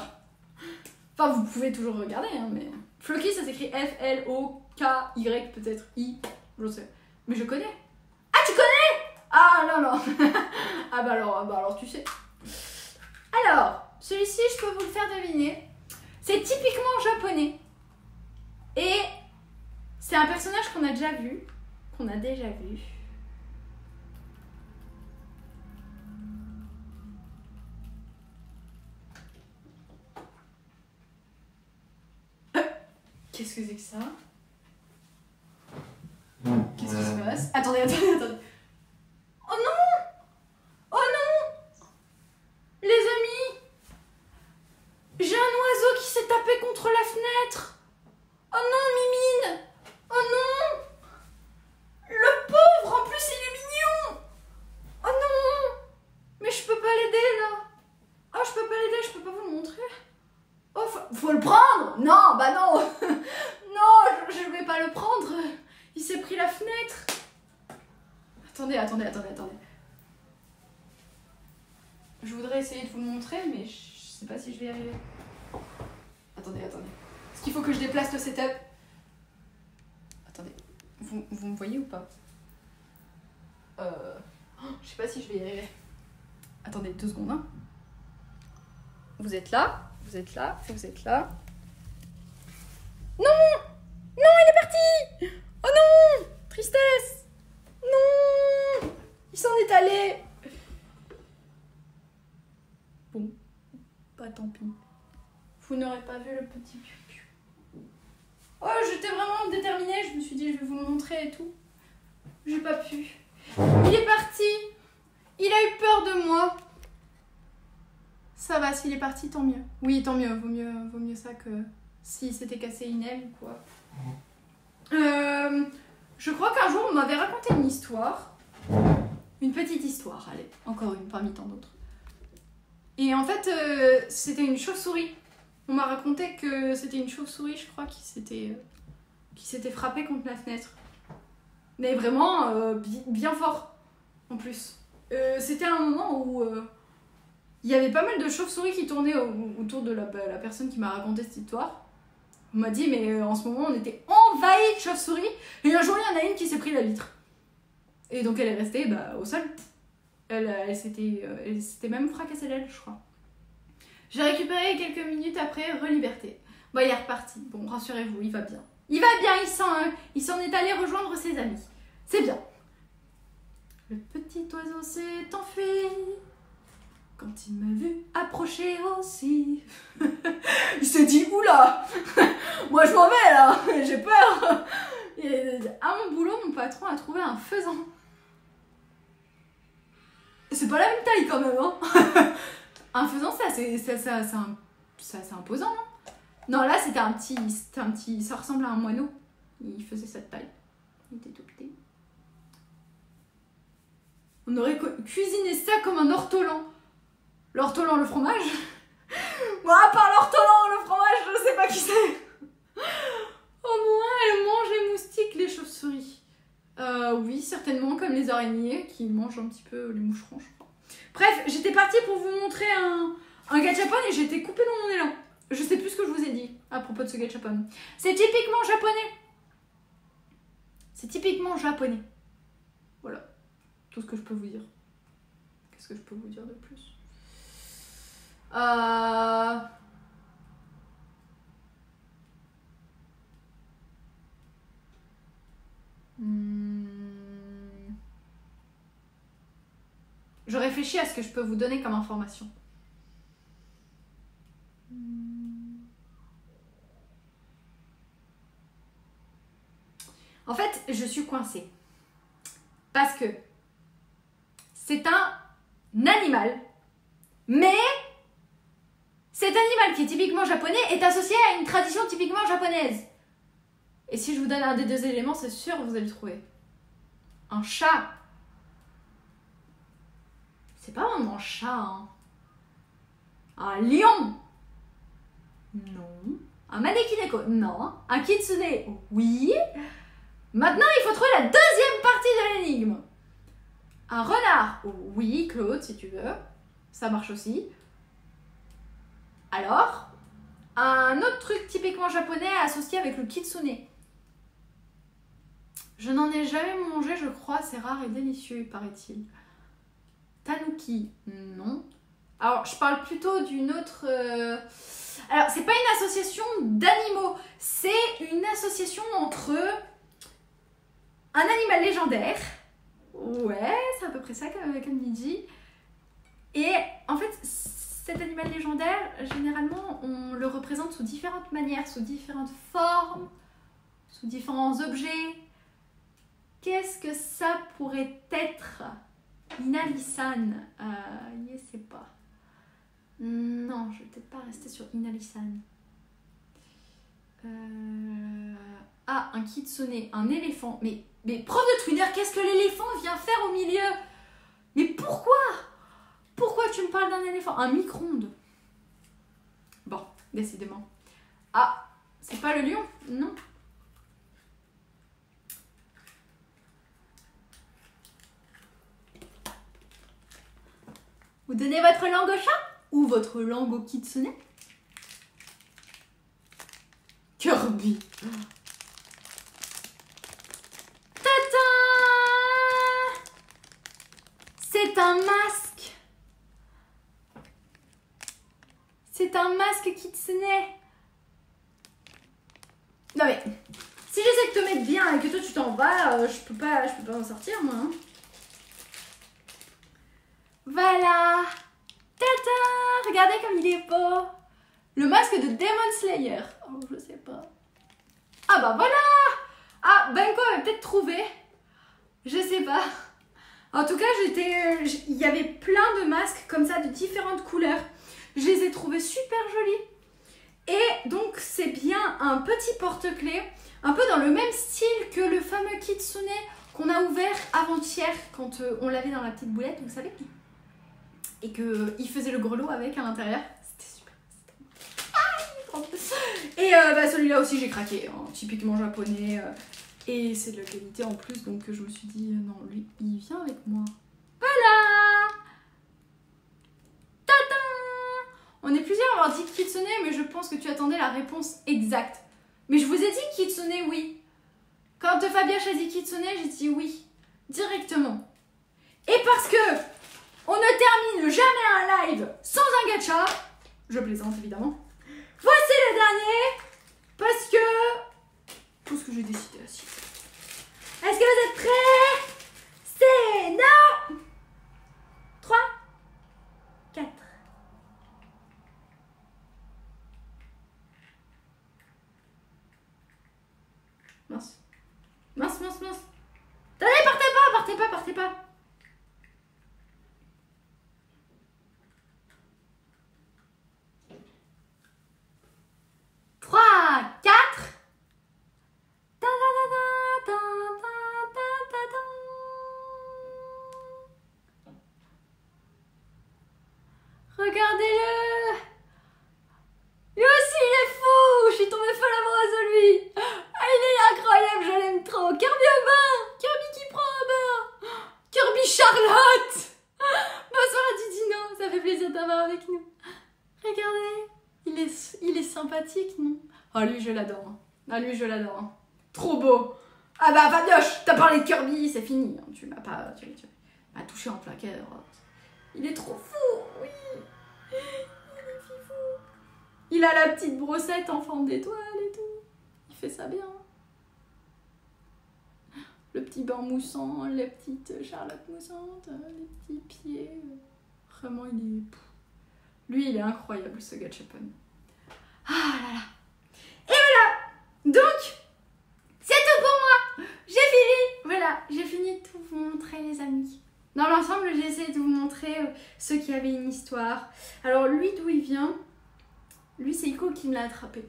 Enfin, vous pouvez toujours regarder, hein, mais... Floki, ça s'écrit F-L-O-K-Y, peut-être I, je sais. Mais je connais. Ah, tu connais? Ah, non. Ah, bah alors, tu sais. Alors, celui-ci, je peux vous le faire deviner. C'est typiquement japonais. Et c'est un personnage qu'on a déjà vu. Qu'est-ce que c'est que ça? Qu'est-ce qui se passe? Attendez. Oh non! Les amis! J'ai un oiseau qui s'est tapé contre la fenêtre! Oh non, Mimine! Oh non! Le pauvre, en je peux pas l'aider, je peux pas vous le montrer. Oh, faut le prendre. Non, bah non. Non, je vais pas le prendre. Il s'est pris la fenêtre. Attendez. Je voudrais essayer de vous le montrer, mais je sais pas si je vais y arriver. Attendez. Est-ce qu'il faut que je déplace le setup? Attendez. Vous me voyez ou pas? Je sais pas si je vais y arriver. Attendez 2 secondes. Hein. Vous êtes là. Non, il est parti. Oh non, tristesse. Non, il s'en est allé. Bon, bah tant pis. Vous n'aurez pas vu le petit piou-piou. Oh, j'étais vraiment déterminée. Je me suis dit, je vais vous le montrer et tout. J'ai pas pu. Il est parti. Il a eu peur de moi. Ça va, s'il est parti, tant mieux. Oui, tant mieux. Vaut mieux ça que s'il s'était cassé une aile ou quoi. Je crois qu'un jour, on m'avait raconté une histoire. Une petite histoire, allez. Encore une parmi tant d'autres. Et en fait, c'était une chauve-souris. On m'a raconté que c'était une chauve-souris, je crois, qui s'était frappée contre la fenêtre. Mais vraiment, bien fort, en plus. C'était un moment où il y avait pas mal de chauves-souris qui tournaient autour de la personne qui m'a raconté cette histoire. On m'a dit, mais en ce moment, on était envahis de chauves-souris. Et un jour, il y en a une qui s'est pris la vitre. Et donc, elle est restée au sol. Elle s'était même fracassée l'aile, je crois. J'ai récupéré quelques minutes après, reliberté. Bon, il est reparti. Bon, rassurez-vous, il va bien. Il s'en est allé rejoindre ses amis. C'est bien. Le petit oiseau s'est enfui quand il m'a vu approcher aussi. Il s'est dit, oula, moi je m'en vais là, j'ai peur. Et à mon boulot, mon patron a trouvé un faisan. C'est pas la même taille quand même, hein. Un faisan, c'est imposant, hein. Non, là c'était un petit, ça ressemble à un moineau. Il faisait cette taille. Il était tout petit. On aurait cuisiné ça comme un ortolan. L'ortolan, le fromage. Bon, à part l'ortolan, le fromage, je sais pas qui c'est. Au moins, elles mangent les moustiques, les chauves-souris. Oui, certainement, comme les araignées qui mangent un petit peu les moucherons, je crois. Bref, j'étais partie pour vous montrer un gachapon et j'ai été coupée dans mon élan. Je sais plus ce que je vous ai dit à propos de ce gachapon. C'est typiquement japonais. C'est typiquement japonais. Voilà. Tout ce que je peux vous dire. Qu'est-ce que je peux vous dire de plus? Je réfléchis à ce que je peux vous donner comme information. En fait, je suis coincée. Parce que c'est un animal, mais cet animal qui est typiquement japonais est associé à une tradition typiquement japonaise. Et si je vous donne un des 2 éléments, c'est sûr que vous allez le trouver. Un chat. C'est pas vraiment un chat, hein. Un lion. Non. Un manekineko. Non. Un kitsune. Oui. Maintenant, il faut trouver la deuxième partie de l'énigme. Un renard. Oui, Claude, si tu veux. Ça marche aussi. Alors, un autre truc typiquement japonais associé avec le kitsune. Je n'en ai jamais mangé, je crois. C'est rare et délicieux, paraît-il. Tanuki, non. Alors, je parle plutôt d'une autre... Alors, c'est pas une association d'animaux. C'est une association entre un animal légendaire. Ouais, c'est à peu près ça comme il dit. Et en fait, cet animal légendaire, généralement, on le représente sous différentes manières, sous différentes formes, sous différents objets. Qu'est-ce que ça pourrait être? Inali-san, je sais pas. Non, je vais peut-être pas rester sur Inali-san. Un kitsune, un éléphant. Mais prof de Twinner, qu'est-ce que l'éléphant vient faire au milieu? Mais pourquoi? Pourquoi tu me parles d'un éléphant? Un micro-ondes. décidément. Ah, c'est pas le lion, non. Vous donnez votre langue au chat ou votre langue au kitsune? Kirby. Tata! C'est un masque. C'est un masque kitsune. Non mais, si j'essaie de te mettre bien et que toi tu t'en vas, je peux pas en sortir moi. Hein. Voilà. Tata! Regardez comme il est beau. Le masque de Demon Slayer. Oh, je sais pas. Ah bah voilà! Ah, Benko avait peut-être trouvé. Je sais pas. En tout cas, il y avait plein de masques comme ça, de différentes couleurs. Je les ai trouvés super jolis. Et donc, c'est bien un petit porte-clés, un peu dans le même style que le fameux kitsune qu'on a ouvert avant-hier quand on l'avait dans la petite boulette, vous savez. Et qu'il faisait le grelot avec à l'intérieur. C'était super. Et bah, celui-là aussi, j'ai craqué. Hein, typiquement japonais. Et c'est de la qualité en plus, donc je me suis dit, non, lui, il vient avec moi. Voilà! Tata! On est plusieurs à avoir dit kitsune, mais je pense que tu attendais la réponse exacte. Mais je vous ai dit kitsune, oui. Quand Fabien a dit kitsune, j'ai dit oui. Directement. Et parce que on ne termine jamais un live sans un gacha, je plaisante évidemment. Voici le dernier, parce que j'ai décidé aussi. Est-ce que vous êtes prêts? C'est non. 3, 4. Mince. Mince, mince, mince. Attendez, partez pas. 3, 4. Regardez-le. Lui aussi il est fou. Je suis tombée folle amoureuse de lui. Ah, il est incroyable, je l'aime trop. Kirby au bain. Kirby qui prend un bain. Kirby Charlotte. Bonsoir à Didino, ça fait plaisir d'avoir avec nous. Regardez, il est sympathique, non? Ah, lui je l'adore. Ah, lui je l'adore. Trop beau. Ah bah Fabioche, t'as parlé de Kirby, c'est fini. Tu m'as pas... Tu m'as touché en plein cœur. Il est trop fou, oui. Il est fifou. Il a la petite brossette en forme d'étoile et tout. Il fait ça bien. Le petit bain moussant, les petites charlottes moussantes, les petits pieds. Vraiment, il est... Lui, il est incroyable, ce gachapon. Ah là là. Et voilà. Donc, c'est tout pour moi. J'ai fini. Voilà, j'ai fini de tout vous montrer, les amis. Dans l'ensemble, j'ai essayé de vous montrer ceux qui avaient une histoire. Alors, lui, d'où il vient? Lui, c'est Iko qui me l'a attrapé.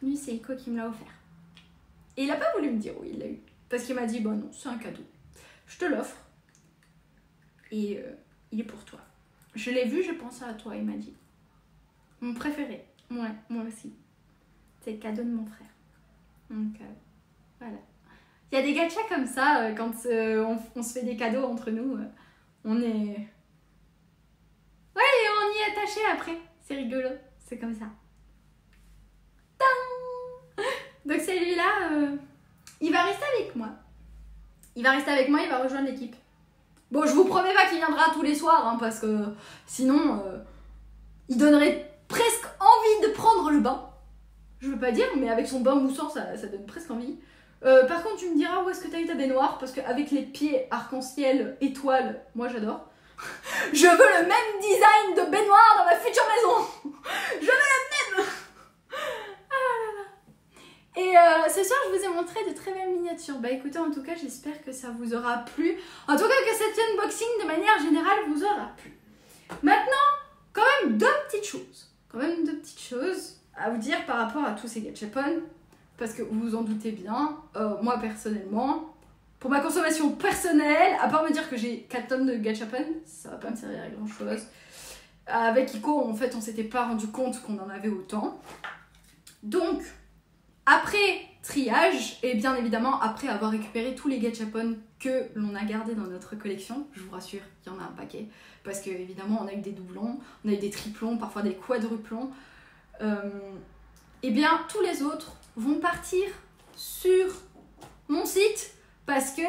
Lui, c'est Iko qui me l'a offert. Et il n'a pas voulu me dire où il l'a eu. Parce qu'il m'a dit, bon non, c'est un cadeau. Je te l'offre. Et il est pour toi. Je l'ai vu, je pensais à toi, il m'a dit. Mon préféré. Ouais, moi aussi. C'est le cadeau de mon frère. Donc, voilà. Il y a des gachas comme ça, quand on se fait des cadeaux entre nous. On est... Ouais, et on y est attaché après. C'est rigolo. C'est comme ça. Tadam! Donc celui-là, il va rester avec moi. Il va rejoindre l'équipe. Bon, je vous promets pas qu'il viendra tous les soirs, hein, parce que sinon, il donnerait presque envie de prendre le bain. Je veux pas dire, mais avec son bain moussant, ça donne presque envie. Par contre, tu me diras où est-ce que t'as eu ta baignoire, parce qu'avec les pieds arc-en-ciel étoiles, moi j'adore. Je veux le même design de baignoire dans ma future maison. Je veux le même. Et ce soir, je vous ai montré de très belles miniatures. Bah écoutez, en tout cas, j'espère que ça vous aura plu. En tout cas, que cet unboxing, de manière générale, vous aura plu. Maintenant, quand même deux petites choses à vous dire par rapport à tous ces gachapon. Parce que vous vous en doutez bien, moi personnellement, pour ma consommation personnelle, à part me dire que j'ai 4 tonnes de gachapon, ça va pas me servir à grand chose. Avec Iko, en fait, on s'était pas rendu compte qu'on en avait autant. Donc, après triage, et bien évidemment, après avoir récupéré tous les gachapon que l'on a gardés dans notre collection, je vous rassure, il y en a un paquet, parce que évidemment, on a eu des doublons, on a eu des triplons, parfois des quadruplons. Et bien, tous les autres vont partir sur mon site, parce que,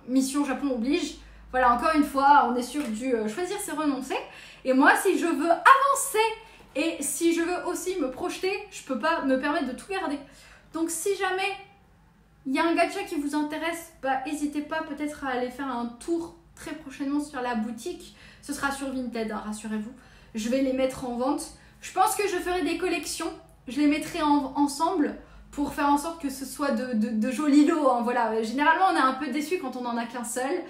Mission Japon oblige. Voilà, encore une fois, on est sur du choisir c'est renoncer. Et moi, si je veux avancer et si je veux aussi me projeter, je peux pas me permettre de tout garder. Donc si jamais il y a un gacha qui vous intéresse, n'hésitez pas peut-être à aller faire un tour très prochainement sur la boutique. Ce sera sur Vinted, hein, rassurez-vous. Je vais les mettre en vente. Je pense que je ferai des collections. Je les mettrai ensemble pour faire en sorte que ce soit de jolis lots. Hein, voilà. Généralement, on est un peu déçus quand on n'en a qu'un seul.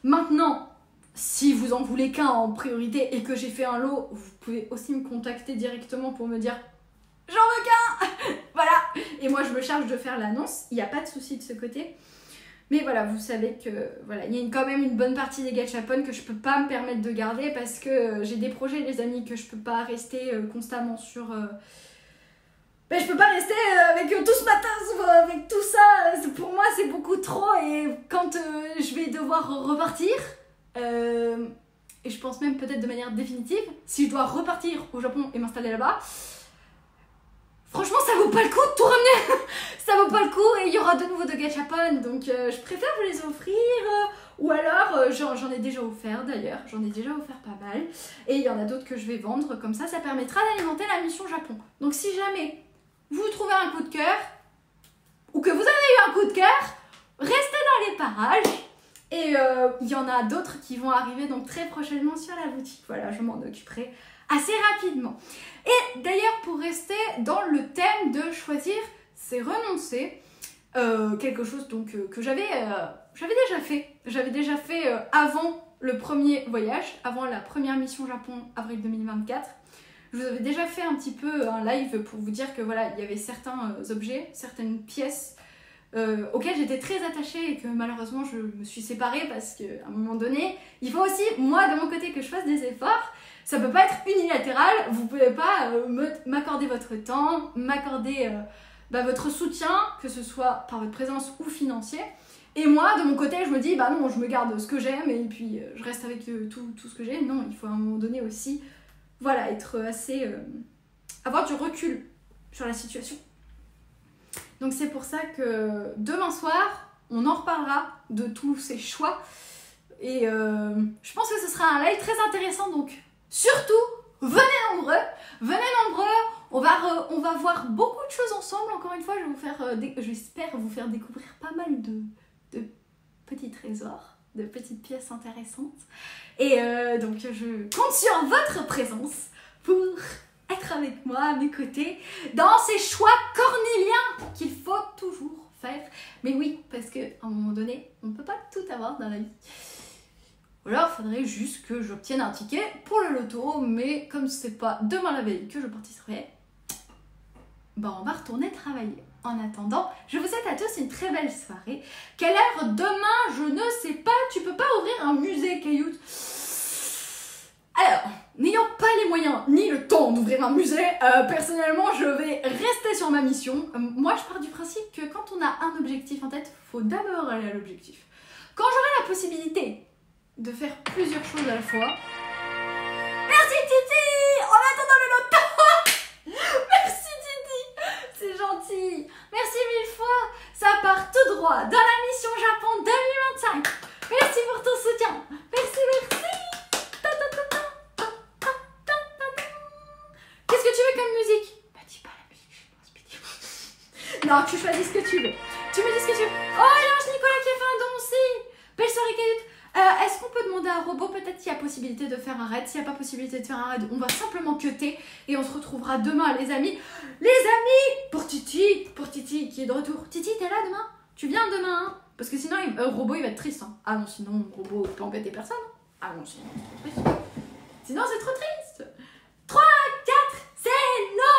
Maintenant, si vous en voulez qu'un en priorité et que j'ai fait un lot, vous pouvez aussi me contacter directement pour me dire « J'en veux qu'un !» Voilà. Et moi, je me charge de faire l'annonce. Il n'y a pas de souci de ce côté. Mais voilà, vous savez que voilà, il y a quand même une bonne partie des gachapon que je peux pas me permettre de garder parce que j'ai des projets, les amis, que je peux pas rester constamment sur... je peux pas rester avec tout ce matin, avec tout ça. Pour moi, c'est beaucoup trop. Et quand je vais devoir repartir, et je pense même peut-être de manière définitive, si je dois repartir au Japon et m'installer là-bas, franchement, ça vaut pas le coup de tout ramener. Ça vaut pas le coup et il y aura de nouveau de gachapon. Donc, je préfère vous les offrir. Ou alors, j'en ai déjà offert d'ailleurs. J'en ai déjà offert pas mal. Et il y en a d'autres que je vais vendre. Comme ça permettra d'alimenter la mission Japon. Donc, si jamais vous trouvez un coup de cœur, ou que vous avez eu un coup de cœur, restez dans les parages. Et il y en a d'autres qui vont arriver donc très prochainement sur la boutique. Voilà, je m'en occuperai assez rapidement. Et d'ailleurs, pour rester dans le thème de choisir, c'est renoncer. Quelque chose donc que j'avais déjà fait. J'avais déjà fait avant le premier voyage, avant la première mission Japon, avril 2024. Je vous avais déjà fait un petit peu un live pour vous dire que voilà, il y avait certains objets, certaines pièces auxquelles j'étais très attachée et que malheureusement je me suis séparée parce qu'à un moment donné, il faut aussi, moi de mon côté, que je fasse des efforts. Ça peut pas être unilatéral, vous pouvez pas m'accorder votre temps, m'accorder votre soutien, que ce soit par votre présence ou financier. Et moi, de mon côté, je me dis, non, je me garde ce que j'aime et puis je reste avec tout ce que j'ai. Non, il faut à un moment donné aussi, voilà, être assez... avoir du recul sur la situation. Donc c'est pour ça que demain soir, on en reparlera de tous ces choix. Et je pense que ce sera un live très intéressant, donc surtout, venez nombreux, on va voir beaucoup de choses ensemble. Encore une fois, je vais vous faire, j'espère vous faire découvrir pas mal de petits trésors, de petites pièces intéressantes. Et donc je compte sur votre présence pour être avec moi à mes côtés dans ces choix cornéliens qu'il faut toujours faire. Mais oui, parce qu'à un moment donné, on ne peut pas tout avoir dans la vie. Ou alors, il faudrait juste que j'obtienne un ticket pour le loto, mais comme c'est pas demain la veille que je participerai, on va retourner travailler. En attendant, je vous souhaite à tous une très belle soirée. Quelle heure demain? Je ne sais pas. Tu peux pas ouvrir un musée, Cailloute. Alors, n'ayant pas les moyens ni le temps d'ouvrir un musée, personnellement, je vais rester sur ma mission. Moi, je pars du principe que quand on a un objectif en tête, il faut d'abord aller à l'objectif. Quand j'aurai la possibilité de faire plusieurs choses à la fois... Merci Titi! En attendant le loto! Merci Titi! C'est gentil! Merci mille fois! Ça part tout droit dans la mission Japon 2025! Merci pour ton soutien! Merci! Qu'est-ce que tu veux comme musique? Dis pas la musique chinoise, non, tu choisis ce que tu veux. Tu me dis ce que tu veux. Oh, il y a un Nicolas qui a fait un don aussi! Belle soirée, Cailloute! Est-ce qu'on peut demander à un robot peut-être s'il y a possibilité de faire un raid? S'il n'y a pas possibilité de faire un raid, on va simplement cutter et on se retrouvera demain, les amis. Les amis! Pour Titi qui est de retour. Titi, t'es là demain? Tu viens demain, hein? Parce que sinon, robot, il va être triste. Hein. Ah non, sinon, robot peut embêter personne. Ah non, sinon, c'est trop triste. Sinon, c'est trop triste. 3, 4, c'est non!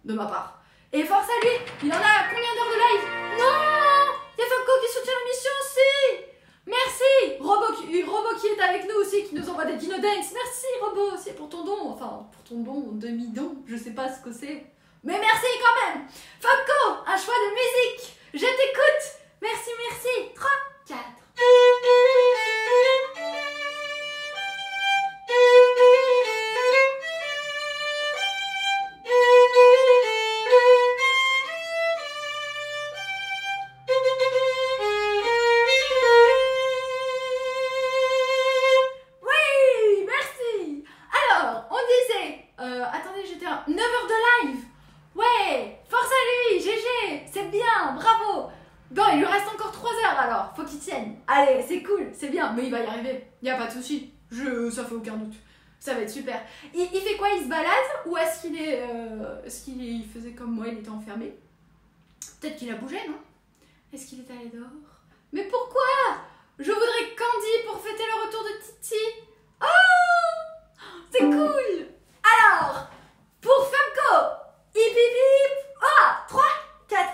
de ma part. Et force à lui, il en a combien d'heures de live? Non, il y a Funko qui soutient l'émission aussi. Merci, Robo qui est avec nous aussi, qui nous envoie des Dino Dance. Merci Robo aussi pour ton don, enfin pour ton don, demi-don, je sais pas ce que c'est. Mais merci quand même. Funko, un choix de musique, je t'écoute. Merci, merci. 3, 4. Attendez, j'étais à 9 heures de live. Ouais, force à lui, GG, c'est bien, bravo. Bon, il lui reste encore 3 heures alors, faut qu'il tienne. Allez, c'est cool, c'est bien, mais il va y arriver, y a pas de souci. Ça fait aucun doute, ça va être super. Il fait quoi? Il se balade ou est-ce qu'il il faisait comme moi, il était enfermé? Peut-être qu'il a bougé, non? Est-ce qu'il est allé dehors? Mais pourquoi? Je voudrais Candy pour fêter le retour de Titi. Oh, c'est cool. Alors, pour Funko, hip hip hip, ah, 3, 4.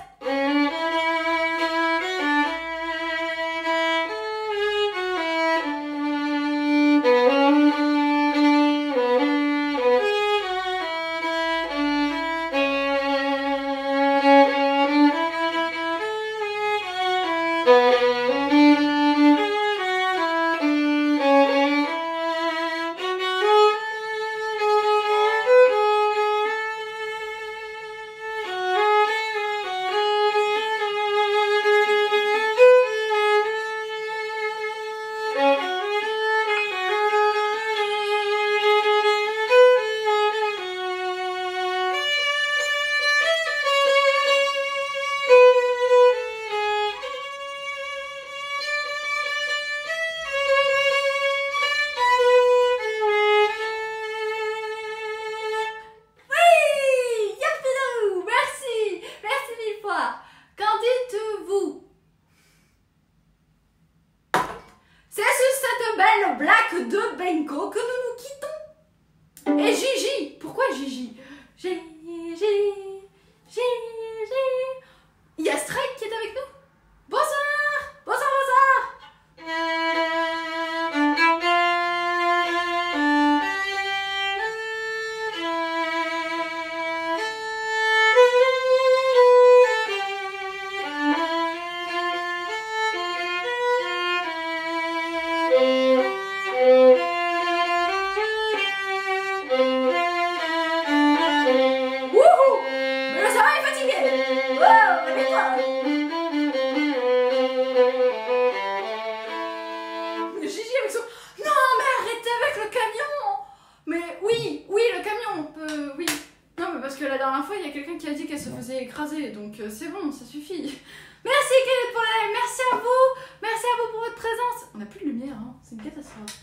C'est bon, ça suffit. Merci Kenneth pour la live, merci à vous pour votre présence. On n'a plus de lumière, hein. C'est une catastrophe.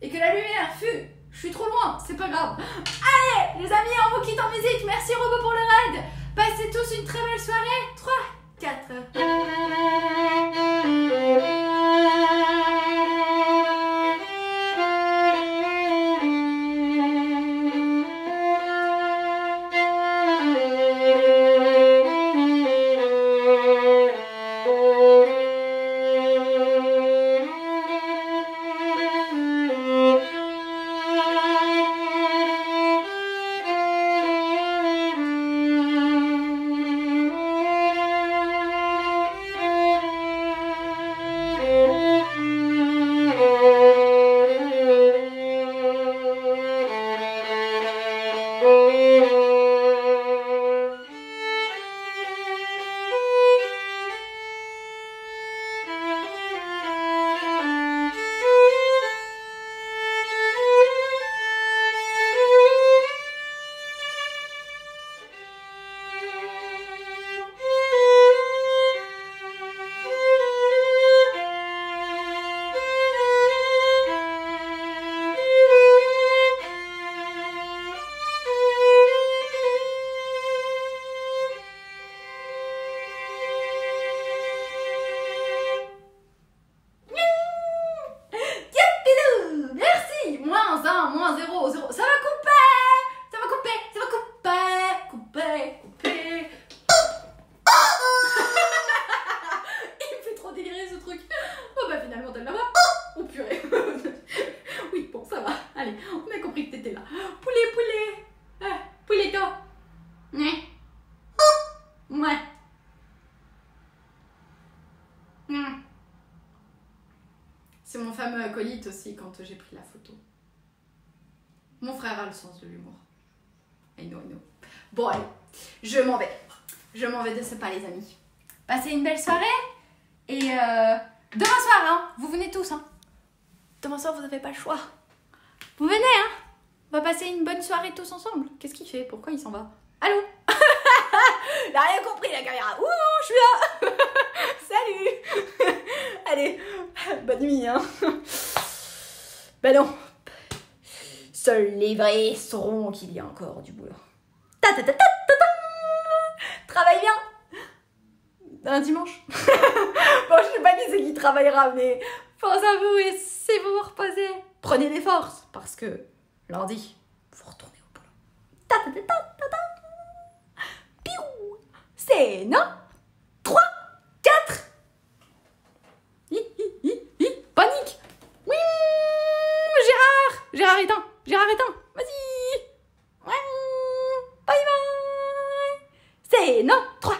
Et que la lumière fut, je suis trop loin, c'est pas grave. Allez, les amis, on vous quitte en musique. Merci Robo pour le raid. Passez tous une très belle soirée. 3, 4. coupé. Il me fait trop délirer ce truc. Oh bah finalement t'as de la voix. Oh purée. Oui, bon ça va. Allez, on a compris que t'étais là. Poulet, poulet. Ah, pouletto. Ouais. Ouais. C'est mon fameux acolyte aussi quand j'ai pris la photo. Mon frère a le sens de l'humour. I know. Bon allez, je m'en vais. Je m'en vais de ce pas les amis. Passez une belle soirée. Et demain soir, hein, vous venez tous. Hein. Demain soir, vous n'avez pas le choix. Vous venez, hein. On va passer une bonne soirée tous ensemble. Qu'est-ce qu'il fait? Pourquoi il s'en va? Allô? Il a rien compris la caméra. Ouh, je suis là. Salut. Allez, bonne nuit, hein. Ben non. Seuls les vrais sauront qu'il y a encore du boulot. Travaille bien. Un dimanche. Bon, je sais pas qui c'est qui travaillera, mais force à vous et si vous vous reposez, prenez des forces parce que lundi, vous retournez au boulot. Piou. C'est non. 3, 4. Panique. Oui. Gérard éteint. Vas-y. Bye bye. C'est non. 3.